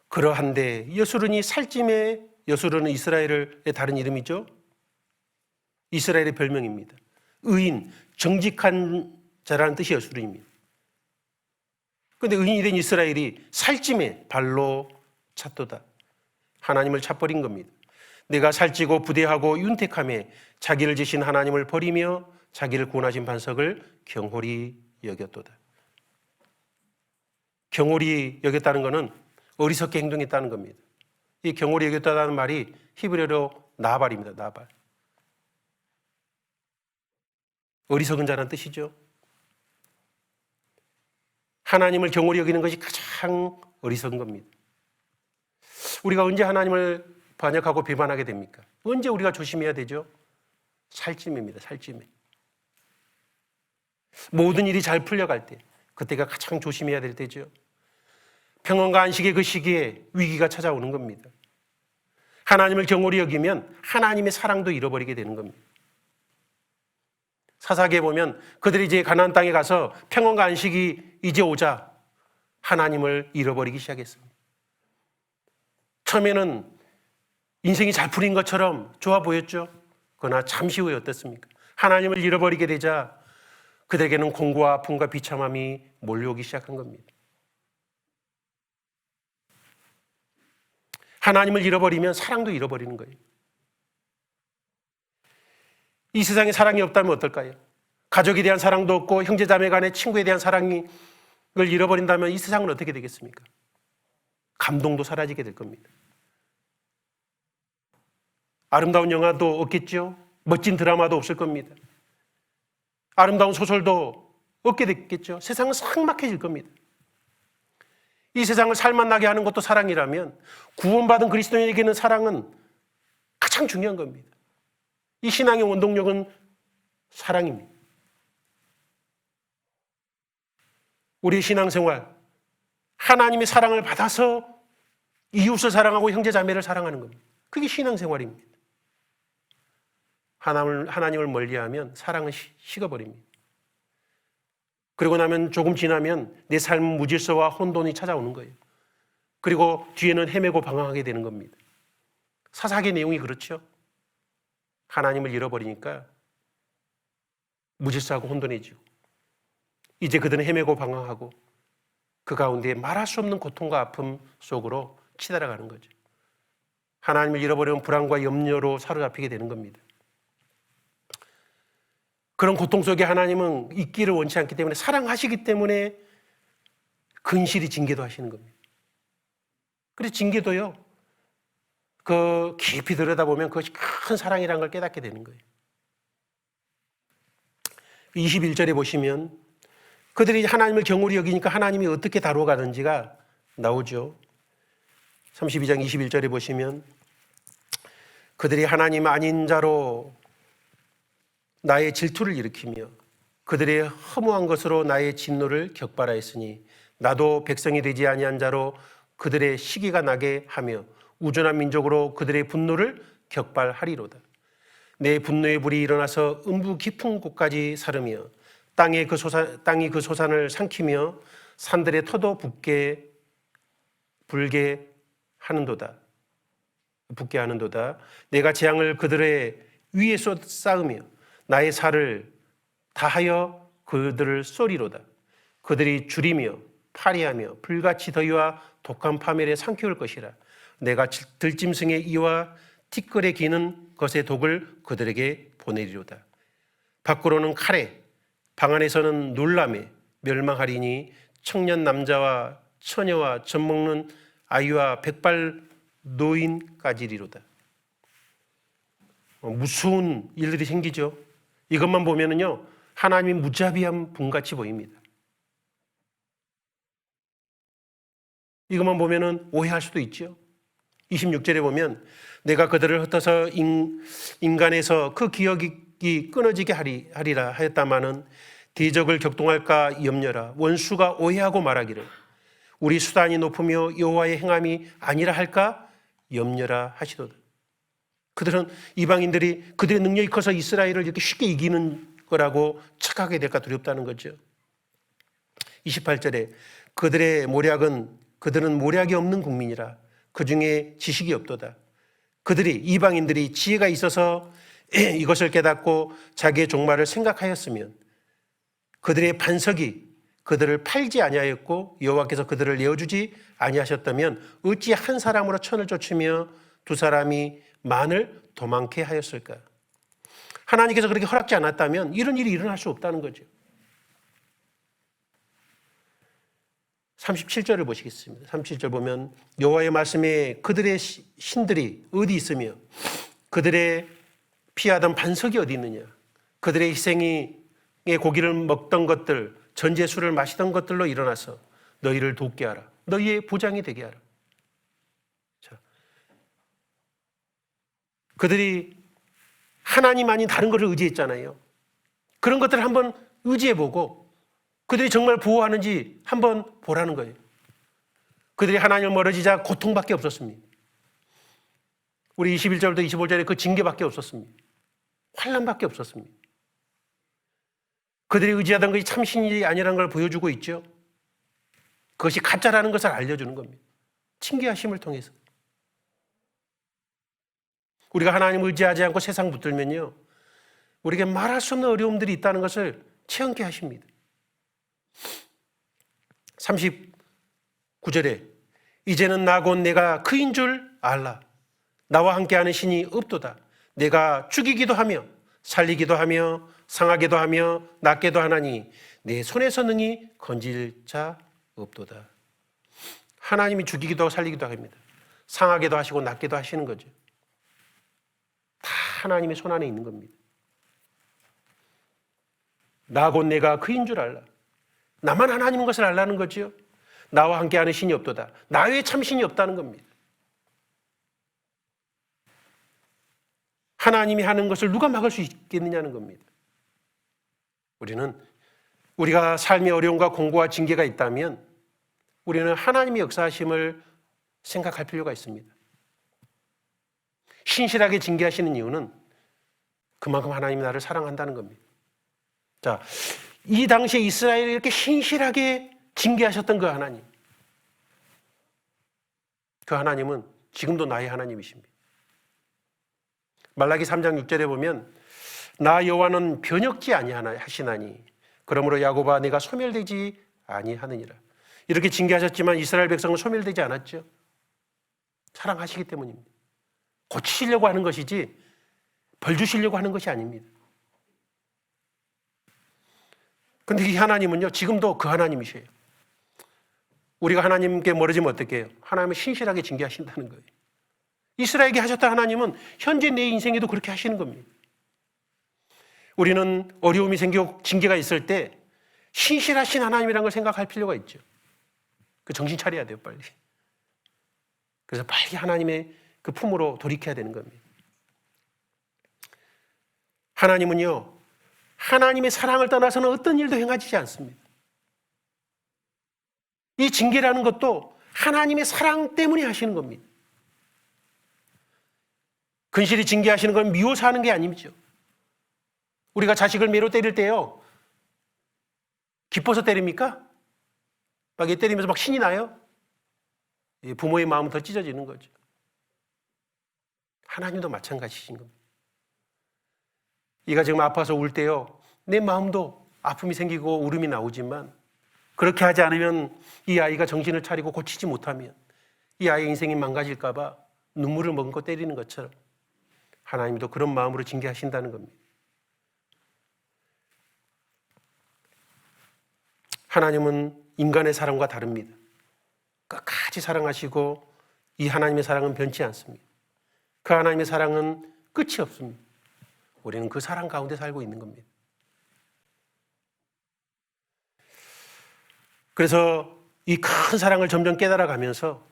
그러한데 여수론이 살찜에, 여수론은 이스라엘의 다른 이름이죠. 이스라엘의 별명입니다. 의인, 정직한 자라는 뜻이 여수론입니다. 그런데 의인이 된 이스라엘이 살찜에 발로 찼도다. 하나님을 차버린 겁니다. 내가 살찌고 부대하고 윤택함에 자기를 지신 하나님을 버리며 자기를 구원하신 반석을 경홀히 여겼도다. 경홀히 여겼다는 것은 어리석게 행동했다는 겁니다. 이 경홀히 여겼다는 말이 히브리어로 나발입니다. 나발. 어리석은 자라는 뜻이죠. 하나님을 경홀히 여기는 것이 가장 어리석은 겁니다. 우리가 언제 하나님을 반역하고 비판하게 됩니까? 언제 우리가 조심해야 되죠? 살찜입니다. 살찜에. 모든 일이 잘 풀려갈 때, 그때가 가장 조심해야 될 때죠. 평안과 안식의 그 시기에 위기가 찾아오는 겁니다. 하나님을 경홀히 여기면 하나님의 사랑도 잃어버리게 되는 겁니다. 사사기에 보면 그들이 이제 가나안 땅에 가서 평안과 안식이 이제 오자 하나님을 잃어버리기 시작했습니다. 처음에는 인생이 잘 풀린 것처럼 좋아 보였죠. 그러나 잠시 후에 어떻습니까? 하나님을 잃어버리게 되자 그들에게는 공고와 아픔과 비참함이 몰려오기 시작한 겁니다. 하나님을 잃어버리면 사랑도 잃어버리는 거예요. 이 세상에 사랑이 없다면 어떨까요? 가족에 대한 사랑도 없고 형제자매 간의 친구에 대한 사랑을 잃어버린다면 이 세상은 어떻게 되겠습니까? 감동도 사라지게 될 겁니다. 아름다운 영화도 없겠죠. 멋진 드라마도 없을 겁니다. 아름다운 소설도 없게 됐겠죠. 세상은 삭막해질 겁니다. 이 세상을 살맛나게 하는 것도 사랑이라면 구원받은 그리스도인에게는 사랑은 가장 중요한 겁니다. 이 신앙의 원동력은 사랑입니다. 우리의 신앙생활, 하나님의 사랑을 받아서 이웃을 사랑하고 형제자매를 사랑하는 겁니다. 그게 신앙생활입니다. 하나님을 멀리하면 사랑은 식어버립니다. 그리고 나면 조금 지나면 내 삶은 무질서와 혼돈이 찾아오는 거예요. 그리고 뒤에는 헤매고 방황하게 되는 겁니다. 사사기의 내용이 그렇죠. 하나님을 잃어버리니까 무질서하고 혼돈해지고 이제 그들은 헤매고 방황하고 그 가운데 말할 수 없는 고통과 아픔 속으로 치달아가는 거죠. 하나님을 잃어버리면 불안과 염려로 사로잡히게 되는 겁니다. 그런 고통 속에 하나님은 있기를 원치 않기 때문에 사랑하시기 때문에 근실히 징계도 하시는 겁니다. 그래서 징계도요, 그 깊이 들여다보면 그것이 큰 사랑이라는 걸 깨닫게 되는 거예요. 21절에 보시면 그들이 하나님을 경홀히 여기니까 하나님이 어떻게 다루어가는지가 나오죠. 32장 21절에 보시면 그들이 하나님 아닌 자로 나의 질투를 일으키며 그들의 허무한 것으로 나의 진노를 격발하였으니 나도 백성이 되지 아니한 자로 그들의 시기가 나게 하며 우둔한 민족으로 그들의 분노를 격발하리로다. 내 분노의 불이 일어나서 음부 깊은 곳까지 사르며 땅이 그 소산을 삼키며 산들의 터도 불게 하는도다. 내가 재앙을 그들의 위에 쌓으며 나의 살을 다하여 그들을 쏘리로다. 그들이 줄이며 파리하며 불같이 더위와 독한 파멸에 삼키울 것이라. 내가 들짐승의 이와 티끌에 기는 것의 독을 그들에게 보내리로다. 밖으로는 칼에, 방 안에서는 놀람에 멸망하리니 청년 남자와 처녀와 젖먹는 아이와 백발 노인까지리로다. 무서운 일들이 생기죠. 이것만 보면은요, 하나님이 무자비한 분같이 보입니다. 이것만 보면은 오해할 수도 있죠. 26절에 보면 내가 그들을 흩어서 인간에서 그 기억이 끊어지게 하리라 하였다마는 대적을 격동할까 염려라. 원수가 오해하고 말하기를 우리 수단이 높으며 여호와의 행함이 아니라 할까 염려라 하시도다. 그들은 이방인들이 그들의 능력이 커서 이스라엘을 이렇게 쉽게 이기는 거라고 착각하게 될까 두렵다는 거죠. 28절에 그들은 모략이 없는 국민이라 그 중에 지식이 없도다. 이방인들이 지혜가 있어서 이것을 깨닫고 자기의 종말을 생각하였으면 그들의 반석이 그들을 팔지 아니하였고 여호와께서 그들을 내어주지 아니하셨다면 어찌 한 사람으로 천을 쫓으며 두 사람이 만을 도망케 하였을까? 하나님께서 그렇게 허락지 않았다면 이런 일이 일어날 수 없다는 거죠. 37절을 보시겠습니다. 37절 보면 여호와의 말씀에 그들의 신들이 어디 있으며 그들의 피하던 반석이 어디 있느냐? 그들의 희생의 고기를 먹던 것들, 전제술을 마시던 것들로 일어나서 너희를 돕게 하라. 너희의 보장이 되게 하라. 자, 그들이 하나님 아닌 다른 것을 의지했잖아요. 그런 것들을 한번 의지해보고 그들이 정말 보호하는지 한번 보라는 거예요. 그들이 하나님을 멀어지자 고통밖에 없었습니다. 우리 21절부터 25절에 그 징계밖에 없었습니다. 환난밖에 없었습니다. 그들이 의지하던 것이 참신이 아니라는 걸 보여주고 있죠. 그것이 가짜라는 것을 알려주는 겁니다. 징계하심을 통해서. 우리가 하나님을 의지하지 않고 세상 붙들면요, 우리에게 말할 수 없는 어려움들이 있다는 것을 체험케 하십니다. 39절에 이제는 나 곧 내가 그인 줄 알라. 나와 함께하는 신이 없도다. 내가 죽이기도 하며 살리기도 하며 상하게도 하며 낫게도 하나니 내 손에서 능히 건질 자 없도다. 하나님이 죽이기도 하고 살리기도 합니다. 상하게도 하시고 낫게도 하시는 거죠. 다 하나님의 손 안에 있는 겁니다. 나 곧 내가 그인 줄 알라. 나만 하나님인 것을 알라는 거죠. 나와 함께하는 신이 없도다. 나 외에 참 신이 없다는 겁니다. 하나님이 하는 것을 누가 막을 수 있겠느냐는 겁니다. 우리가 삶의 어려움과 공고와 징계가 있다면 우리는 하나님의 역사하심을 생각할 필요가 있습니다. 신실하게 징계하시는 이유는 그만큼 하나님이 나를 사랑한다는 겁니다. 자, 이 당시에 이스라엘을 이렇게 신실하게 징계하셨던 그 하나님, 그 하나님은 지금도 나의 하나님이십니다. 말라기 3장 6절에 보면 나 여호와는 변혁지 아니하시나니 그러므로 야곱아 내가 소멸되지 아니하느니라. 이렇게 징계하셨지만 이스라엘 백성은 소멸되지 않았죠. 사랑하시기 때문입니다. 고치시려고 하는 것이지 벌 주시려고 하는 것이 아닙니다. 그런데 이 하나님은요, 지금도 그 하나님이셔요. 우리가 하나님께 멀어지면 어떻게 해요? 하나님은 신실하게 징계하신다는 거예요. 이스라엘에게 하셨던 하나님은 현재 내 인생에도 그렇게 하시는 겁니다. 우리는 어려움이 생기고 징계가 있을 때 신실하신 하나님이라는 걸 생각할 필요가 있죠. 그 정신 차려야 돼요, 빨리. 그래서 빨리 하나님의 그 품으로 돌이켜야 되는 겁니다. 하나님은요, 하나님의 사랑을 떠나서는 어떤 일도 행하지 않습니다. 이 징계라는 것도 하나님의 사랑 때문에 하시는 겁니다. 근실이 징계하시는 건 미워서 하는 게 아니죠. 우리가 자식을 매로 때릴 때요, 기뻐서 때립니까? 막 얘 때리면서 막 신이 나요? 부모의 마음은 더 찢어지는 거죠. 하나님도 마찬가지신 겁니다. 이가 지금 아파서 울 때요, 내 마음도 아픔이 생기고 울음이 나오지만 그렇게 하지 않으면 이 아이가 정신을 차리고 고치지 못하면 이 아이의 인생이 망가질까 봐 눈물을 머금고 때리는 것처럼 하나님도 그런 마음으로 징계하신다는 겁니다. 하나님은 인간의 사랑과 다릅니다. 끝까지 사랑하시고 이 하나님의 사랑은 변치 않습니다. 그 하나님의 사랑은 끝이 없습니다. 우리는 그 사랑 가운데 살고 있는 겁니다. 그래서 이 큰 사랑을 점점 깨달아가면서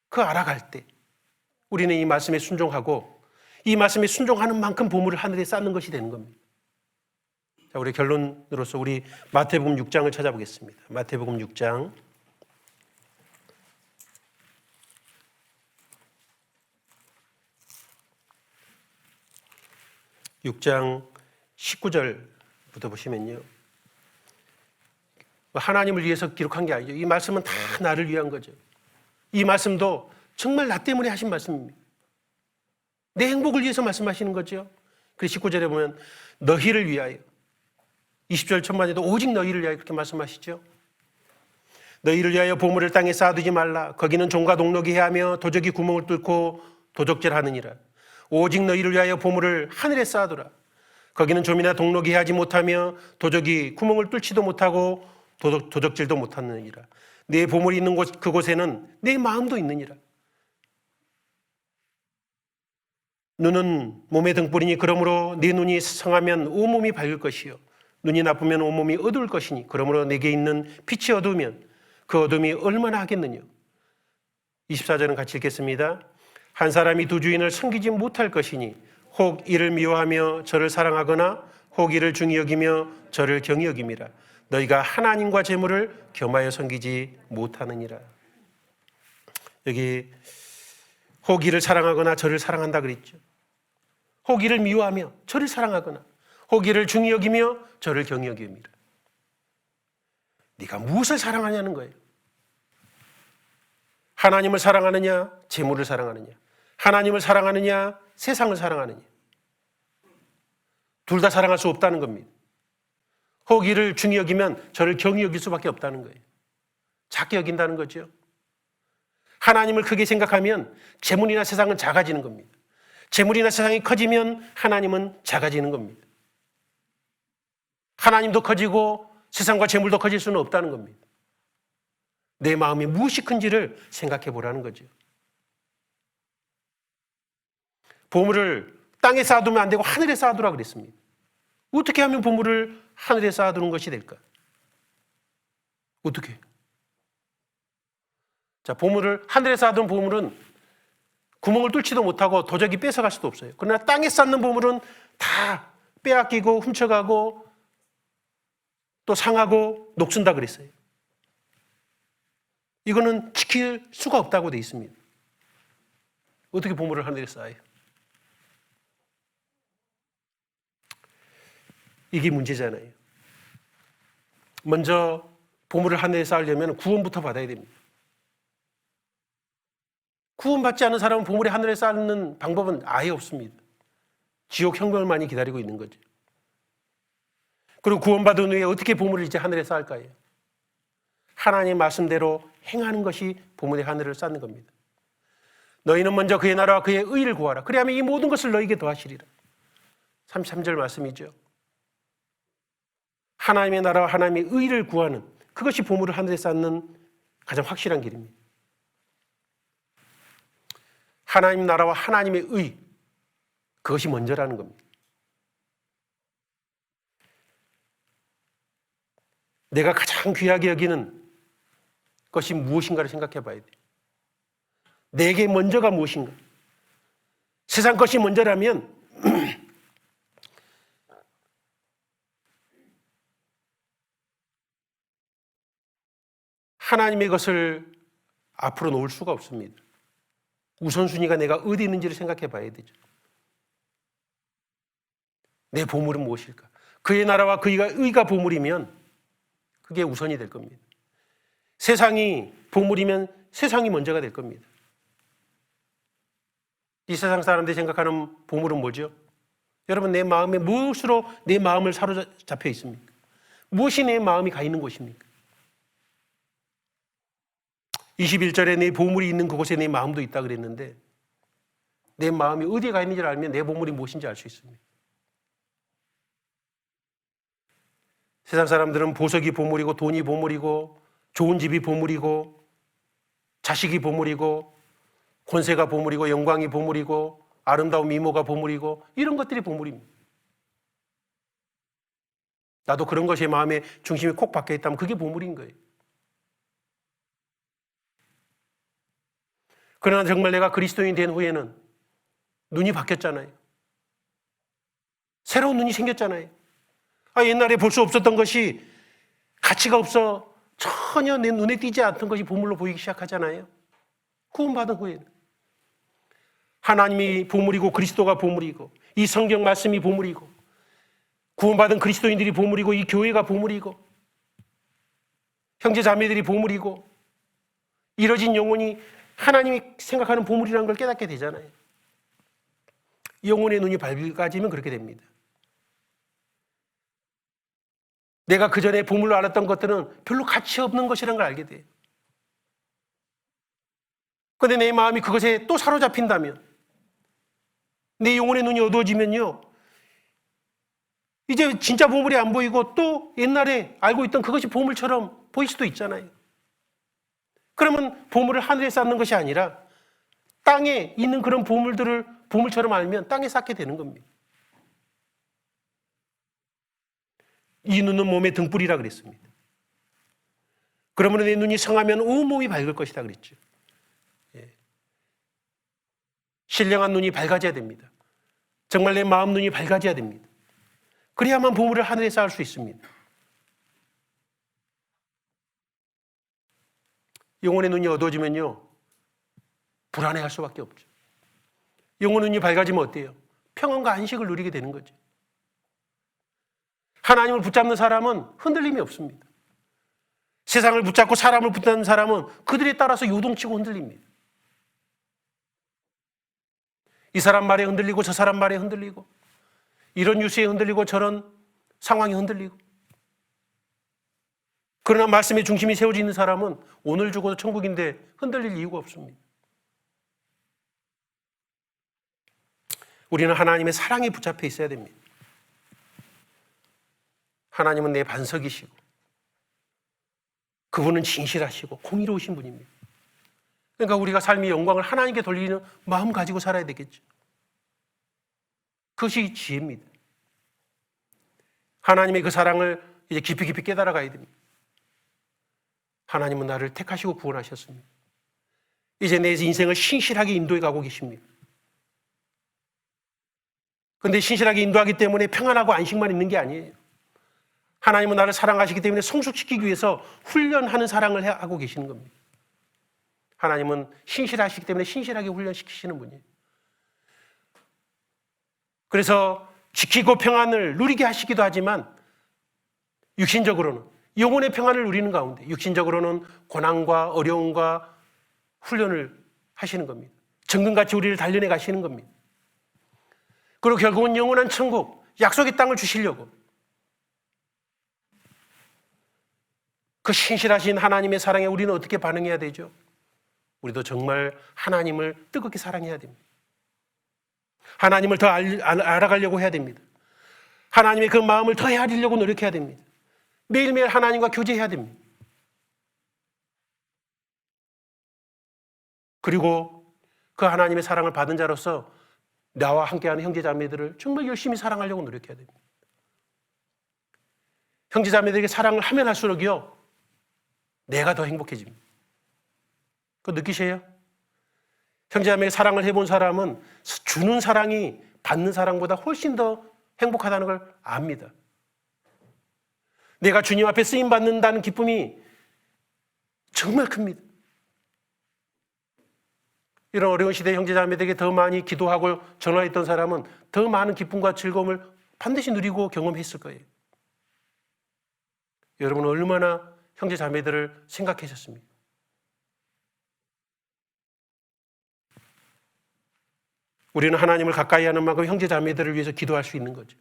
그 알아갈 때 우리는 이 말씀에 순종하고 이 말씀에 순종하는 만큼 보물을 하늘에 쌓는 것이 되는 겁니다. 자, 우리 결론으로서 우리 마태복음 6장을 찾아보겠습니다. 마태복음 6장 6장 19절부터 보시면요, 하나님을 위해서 기록한 게 아니죠. 이 말씀은 다 나를 위한 거죠. 이 말씀도 정말 나 때문에 하신 말씀입니다. 내 행복을 위해서 말씀하시는 거죠. 그래서 19절에 보면 너희를 위하여, 20절 첫마디도 오직 너희를 위하여 그렇게 말씀하시죠. 너희를 위하여 보물을 땅에 쌓아두지 말라. 거기는 종과 동록이 해하며 도적이 구멍을 뚫고 도적질하느니라. 오직 너희를 위하여 보물을 하늘에 쌓아두라. 거기는 좀이나 동록이 해하지 못하며 도적이 구멍을 뚫지도 못하고 도적질도 못하느니라. 내 보물이 있는 곳 그곳에는 내 마음도 있느니라. 눈은 몸의 등불이니 그러므로 네 눈이 성하면 온몸이 밝을 것이요 눈이 나쁘면 온몸이 어두울 것이니 그러므로 내게 있는 빛이 어두우면 그 어둠이 얼마나 하겠느냐. 24절은 같이 읽겠습니다. 한 사람이 두 주인을 섬기지 못할 것이니 혹 이를 미워하며 저를 사랑하거나 혹 이를 중히 여기며 저를 경히 여김이라. 너희가 하나님과 재물을 겸하여 섬기지 못하느니라. 여기 혹 이를 사랑하거나 저를 사랑한다 그랬죠. 혹 이를 미워하며 저를 사랑하거나 혹 이를 중히 여기며 저를 경히 여김이라. 네가 무엇을 사랑하냐는 거예요. 하나님을 사랑하느냐, 재물을 사랑하느냐, 하나님을 사랑하느냐, 세상을 사랑하느냐. 둘 다 사랑할 수 없다는 겁니다. 혹 이를 중히 여기면 저를 경히 여길 수밖에 없다는 거예요. 작게 여긴다는 거죠. 하나님을 크게 생각하면 재물이나 세상은 작아지는 겁니다. 재물이나 세상이 커지면 하나님은 작아지는 겁니다. 하나님도 커지고 세상과 재물도 커질 수는 없다는 겁니다. 내 마음이 무엇이 큰지를 생각해 보라는 거죠. 보물을 땅에 쌓아두면 안 되고 하늘에 쌓아두라 그랬습니다. 어떻게 하면 보물을 하늘에 쌓아두는 것이 될까? 어떻게? 자, 보물을 하늘에 쌓아둔 보물은 구멍을 뚫지도 못하고 도적이 뺏어갈 수도 없어요. 그러나 땅에 쌓는 보물은 다 빼앗기고 훔쳐가고 또 상하고 녹슨다 그랬어요. 이거는 지킬 수가 없다고 돼 있습니다. 어떻게 보물을 하늘에 쌓아요? 이게 문제잖아요. 먼저 보물을 하늘에 쌓으려면 구원부터 받아야 됩니다. 구원받지 않은 사람은 보물이 하늘에 쌓는 방법은 아예 없습니다. 지옥 형벌을 많이 기다리고 있는 거죠. 그리고 구원받은 후에 어떻게 보물을 이제 하늘에 쌓을까요? 하나님의 말씀대로 행하는 것이 보물의 하늘을 쌓는 겁니다. 너희는 먼저 그의 나라와 그의 의를 구하라. 그리하면 이 모든 것을 너희에게 더하시리라. 33절 말씀이죠. 하나님의 나라와 하나님의 의를 구하는 그것이 보물을 하늘에 쌓는 가장 확실한 길입니다. 하나님 나라와 하나님의 의, 그것이 먼저라는 겁니다. 내가 가장 귀하게 여기는 것이 무엇인가를 생각해 봐야 돼요. 내게 먼저가 무엇인가? 세상 것이 먼저라면 하나님의 것을 앞으로 놓을 수가 없습니다. 우선순위가 내가 어디 있는지를 생각해 봐야 되죠. 내 보물은 무엇일까? 그의 나라와 그의 의가 보물이면 그게 우선이 될 겁니다. 세상이 보물이면 세상이 먼저가 될 겁니다. 이 세상 사람들이 생각하는 보물은 뭐죠? 여러분, 내 마음에 무엇으로 내 마음을 사로잡혀 있습니까? 무엇이 내 마음이 가 있는 곳입니까? 21절에 내 보물이 있는 그곳에 내 마음도 있다 그랬는데 내 마음이 어디에 가 있는지를 알면 내 보물이 무엇인지 알 수 있습니다. 세상 사람들은 보석이 보물이고 돈이 보물이고 좋은 집이 보물이고 자식이 보물이고 권세가 보물이고 영광이 보물이고 아름다운 미모가 보물이고 이런 것들이 보물입니다. 나도 그런 것이 마음의 중심이 콕 박혀 있다면 그게 보물인 거예요. 그러나 정말 내가 그리스도인이 된 후에는 눈이 바뀌었잖아요. 새로운 눈이 생겼잖아요. 옛날에 볼 수 없었던 것이 가치가 없어 전혀 내 눈에 띄지 않던 것이 보물로 보이기 시작하잖아요. 구원받은 후에는. 하나님이 보물이고 그리스도가 보물이고 이 성경 말씀이 보물이고 구원받은 그리스도인들이 보물이고 이 교회가 보물이고 형제 자매들이 보물이고 이뤄진 영혼이 하나님이 생각하는 보물이라는 걸 깨닫게 되잖아요. 영혼의 눈이 밝아지면 그렇게 됩니다. 내가 그전에 보물로 알았던 것들은 별로 가치 없는 것이라는 걸 알게 돼요. 그런데 내 마음이 그것에 또 사로잡힌다면 내 영혼의 눈이 어두워지면요 이제 진짜 보물이 안 보이고 또 옛날에 알고 있던 그것이 보물처럼 보일 수도 있잖아요. 그러면 보물을 하늘에 쌓는 것이 아니라 땅에 있는 그런 보물들을 보물처럼 알면 땅에 쌓게 되는 겁니다. 이 눈은 몸의 등불이라 그랬습니다. 그러므로 내 눈이 성하면 온 몸이 밝을 것이다 그랬죠. 신령한 눈이 밝아져야 됩니다. 정말 내 마음 눈이 밝아져야 됩니다. 그래야만 보물을 하늘에 쌓을 수 있습니다. 영혼의 눈이 어두워지면요 불안해할 수밖에 없죠. 영혼의 눈이 밝아지면 어때요? 평안과 안식을 누리게 되는 거죠. 하나님을 붙잡는 사람은 흔들림이 없습니다. 세상을 붙잡고 사람을 붙잡는 사람은 그들에 따라서 요동치고 흔들립니다. 이 사람 말에 흔들리고 저 사람 말에 흔들리고 이런 뉴스에 흔들리고 저런 상황에 흔들리고 그러나 말씀의 중심이 세워져 있는 사람은 오늘 죽어도 천국인데 흔들릴 이유가 없습니다. 우리는 하나님의 사랑에 붙잡혀 있어야 됩니다. 하나님은 내 반석이시고 그분은 진실하시고 공의로우신 분입니다. 그러니까 우리가 삶의 영광을 하나님께 돌리는 마음 가지고 살아야 되겠죠. 그것이 지혜입니다. 하나님의 그 사랑을 이제 깊이 깨달아 가야 됩니다. 하나님은 나를 택하시고 구원하셨습니다. 이제 내 인생을 신실하게 인도해 가고 계십니다. 그런데 신실하게 인도하기 때문에 평안하고 안식만 있는 게 아니에요. 하나님은 나를 사랑하시기 때문에 성숙시키기 위해서 훈련하는 사랑을 하고 계시는 겁니다. 하나님은 신실하시기 때문에 신실하게 훈련시키시는 분이에요. 그래서 지키고 평안을 누리게 하시기도 하지만 육신적으로는 영혼의 평안을 누리는 가운데 육신적으로는 고난과 어려움과 훈련을 하시는 겁니다. 정금같이 우리를 단련해 가시는 겁니다. 그리고 결국은 영원한 천국, 약속의 땅을 주시려고 그 신실하신 하나님의 사랑에 우리는 어떻게 반응해야 되죠? 우리도 정말 하나님을 뜨겁게 사랑해야 됩니다. 하나님을 더 알아가려고 해야 됩니다. 하나님의 그 마음을 더 헤아리려고 노력해야 됩니다. 매일매일 하나님과 교제해야 됩니다. 그리고 그 하나님의 사랑을 받은 자로서 나와 함께하는 형제자매들을 정말 열심히 사랑하려고 노력해야 됩니다. 형제자매들에게 사랑을 하면 할수록요 내가 더 행복해집니다. 그거 느끼세요? 형제자매에게 사랑을 해본 사람은 주는 사랑이 받는 사랑보다 훨씬 더 행복하다는 걸 압니다. 내가 주님 앞에 쓰임받는다는 기쁨이 정말 큽니다. 이런 어려운 시대에 형제자매들에게 더 많이 기도하고 전화했던 사람은 더 많은 기쁨과 즐거움을 반드시 누리고 경험했을 거예요. 여러분은 얼마나 형제자매들을 생각하셨습니까? 우리는 하나님을 가까이 하는 만큼 형제자매들을 위해서 기도할 수 있는 거죠.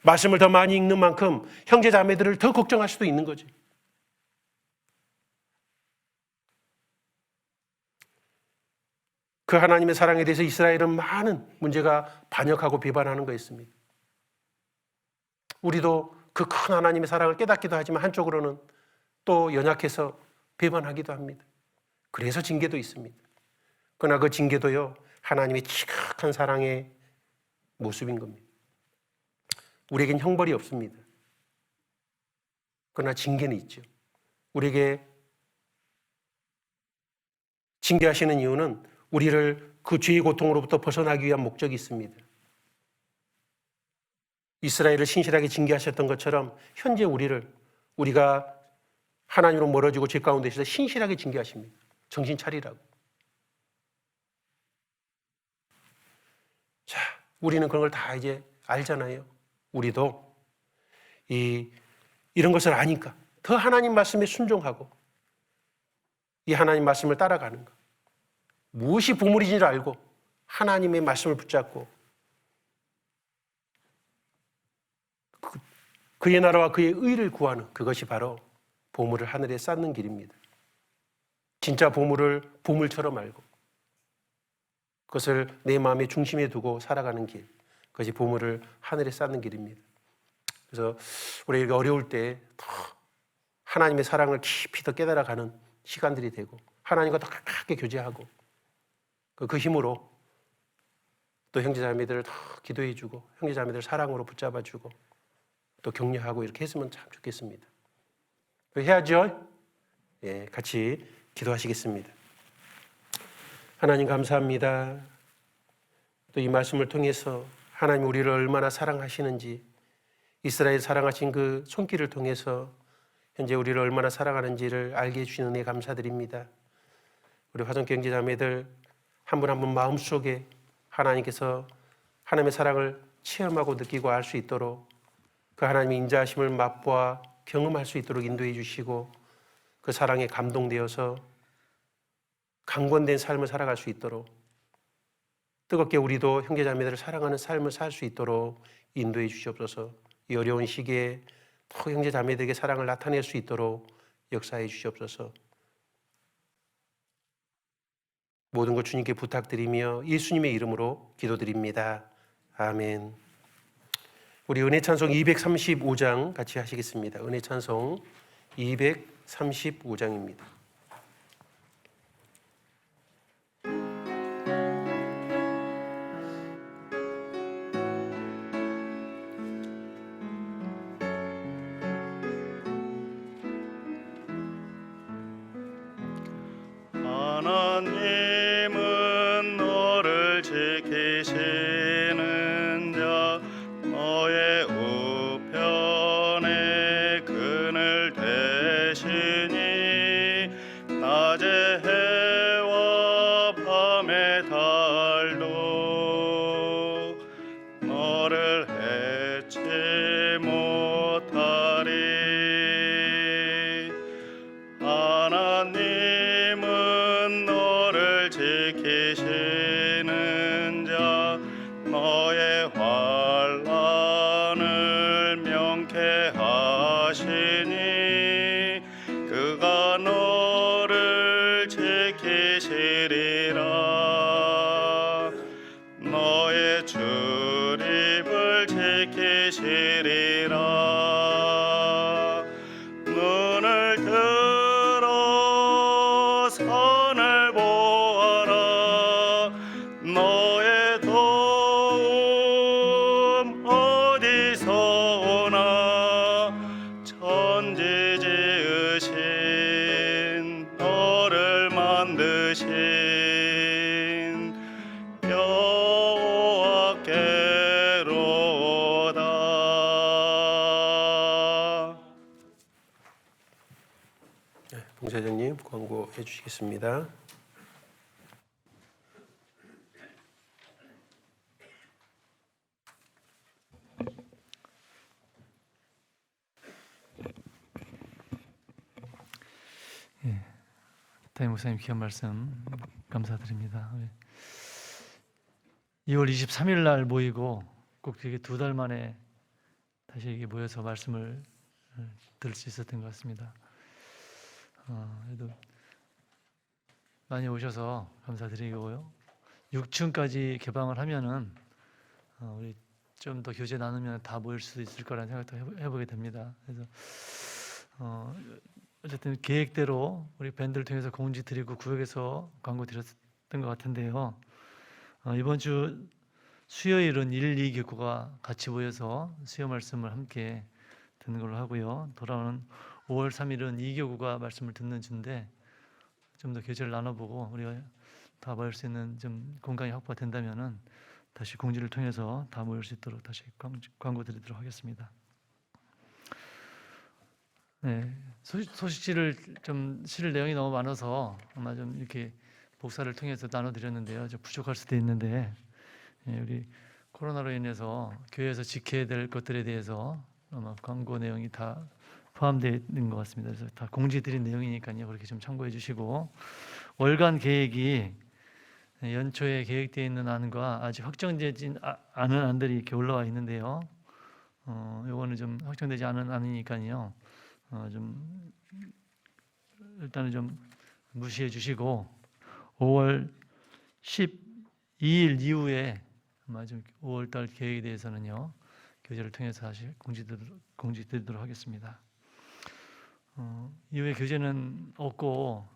말씀을 더 많이 읽는 만큼 형제자매들을 더 걱정할 수도 있는 거죠. 그 하나님의 사랑에 대해서 이스라엘은 많은 문제가 반역하고 비판하는 거였습니다. 우리도 그 큰 하나님의 사랑을 깨닫기도 하지만 한쪽으로는 또 연약해서 비판하기도 합니다. 그래서 징계도 있습니다. 그러나 그 징계도요, 하나님의 지극한 사랑의 모습인 겁니다. 우리에겐 형벌이 없습니다. 그러나 징계는 있죠. 우리에게 징계하시는 이유는 우리를 그 죄의 고통으로부터 벗어나기 위한 목적이 있습니다. 이스라엘을 신실하게 징계하셨던 것처럼 현재 우리가 하나님으로 멀어지고 죄 가운데 있어서 신실하게 징계하십니다. 정신 차리라고. 자, 우리는 그런 걸 다 이제 알잖아요. 우리도 이런 것을 아니까 더 하나님 말씀에 순종하고 이 하나님 말씀을 따라가는 것. 무엇이 보물인지 알고 하나님의 말씀을 붙잡고 그의 나라와 그의 의를 구하는 그것이 바로 보물을 하늘에 쌓는 길입니다. 진짜 보물을 보물처럼 알고 그것을 내 마음의 중심에 두고 살아가는 길, 그것이 보물을 하늘에 쌓는 길입니다. 그래서 우리가 어려울 때 더 하나님의 사랑을 깊이 더 깨달아가는 시간들이 되고 하나님과 더 가깝게 교제하고 그 힘으로 또 형제자매들을 더 기도해주고 형제자매들 사랑으로 붙잡아주고 또 격려하고 이렇게 했으면 참 좋겠습니다. 해야죠. 예, 같이 기도하시겠습니다. 하나님 감사합니다. 또 이 말씀을 통해서 하나님 우리를 얼마나 사랑하시는지 이스라엘 사랑하신 그 손길을 통해서 현재 우리를 얼마나 사랑하는지를 알게 해주신 은혜 감사드립니다. 우리 화성교 형제자매들 한 분 한 분 마음속에 하나님께서 하나님의 사랑을 체험하고 느끼고 알 수 있도록 그 하나님의 인자하심을 맛보아 경험할 수 있도록 인도해 주시고 그 사랑에 감동되어서 강권된 삶을 살아갈 수 있도록 뜨겁게 우리도 형제자매들을 사랑하는 삶을 살 수 있도록 인도해 주시옵소서. 이 어려운 시기에 또 형제자매들에게 사랑을 나타낼 수 있도록 역사해 주시옵소서. 모든 것 주님께 부탁드리며 예수님의 이름으로 기도드립니다. 아멘. 우리 은혜 찬송 235장 같이 하시겠습니다. 은혜 찬송 235장입니다. 하나님은 너를 지키시는 자 너의 우편에 그늘 되시니 낮에 해와 밤에 달도 너를 해치 못하리. 하나님은 너를 지키시는 자 너의 환난을 명쾌하시니 그가 너를 지키시리라. 너의 출입을 지키시리라. 눈을 들어 산을 보아라. 너의 도움 어디서 오나. 천지 지으신 너를 만드신 여호와께로다. 봉사장님 광고해 주시겠습니다. 담임 목사님 귀한 말씀 감사드립니다. 2월 23일 날 모이고 꼭 이게 2달 만에 다시 이게 모여서 말씀을 들을 수 있었던 것 같습니다. 그래도 많이 오셔서 감사드리고요. 6층까지 개방을 하면은 우리 좀 더 교제 나누면 다 모일 수 있을 거라는 생각도 해보게 됩니다. 그래서 어쨌든 계획대로 우리 밴드를 통해서 공지 드리고 구역에서 광고 드렸던 것 같은데요. 이번 주 수요일은 1, 2교구가 같이 모여서 수요 말씀을 함께 듣는 걸로 하고요. 돌아오는 5월 3일은 2교구가 말씀을 듣는 주인데 좀 더 교제를 나눠보고 우리가 다 모일 수 있는 좀 공간이 확보가 된다면은 다시 공지를 통해서 다 모일 수 있도록 다시 광고 드리도록 하겠습니다. 네, 소식지를 좀 실을 내용이 너무 많아서 아마 좀 이렇게 복사를 통해서 나눠드렸는데요. 좀 부족할 수도 있는데 우리 코로나로 인해서 교회에서 지켜야 될 것들에 대해서 아마 광고 내용이 다 포함되어 있는 것 같습니다. 그래서 다 공지드린 내용이니까요. 그렇게 좀 참고해 주시고 월간 계획이 연초에 계획되어 있는 안과 아직 확정되지 않은 안들이 이렇게 올라와 있는데요. 이거는 좀 확정되지 않은 안이니까요. 좀 일단은 좀 무시해 주시고 5월 12일 이후에 아마 좀 5월달 계획에 대해서는요 교제를 통해서 다시 공지드리도록 하겠습니다. 이후에 교제는 없고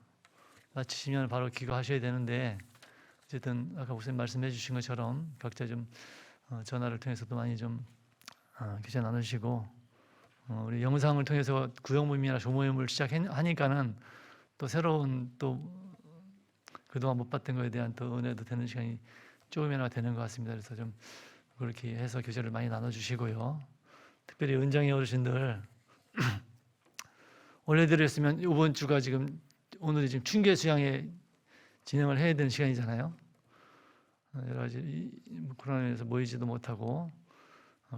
마치시면 바로 기거하셔야 되는데 어쨌든 아까 목사님 말씀해 주신 것처럼 각자 좀 전화를 통해서도 많이 좀 교제 나누시고 우리 영상을 통해서 구역 모임이나 조모임을 시작하니까는 또 새로운 또 그동안 못 봤던 것에 대한 또 은혜도 되는 시간이 조금이나마 되는 것 같습니다. 그래서 좀 그렇게 해서 교제를 많이 나눠주시고요. 특별히 은장의 어르신들 원래대로였으면 이번 주가 지금 오늘이 지금 춘계 수양회 진행을 해야 되는 시간이잖아요. 여러 가지 코로나로 인해서 모이지도 못하고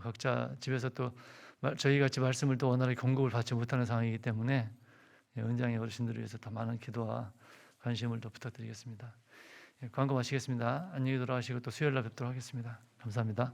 각자 집에서 또 저희 같이 말씀을 또 원활하게 공급을 받지 못하는 상황이기 때문에 은장의 어르신들을 위해서 더 많은 기도와 관심을 더 부탁드리겠습니다. 광고 마치겠습니다. 안녕히 돌아가시고 또 수요일 날 뵙도록 하겠습니다. 감사합니다.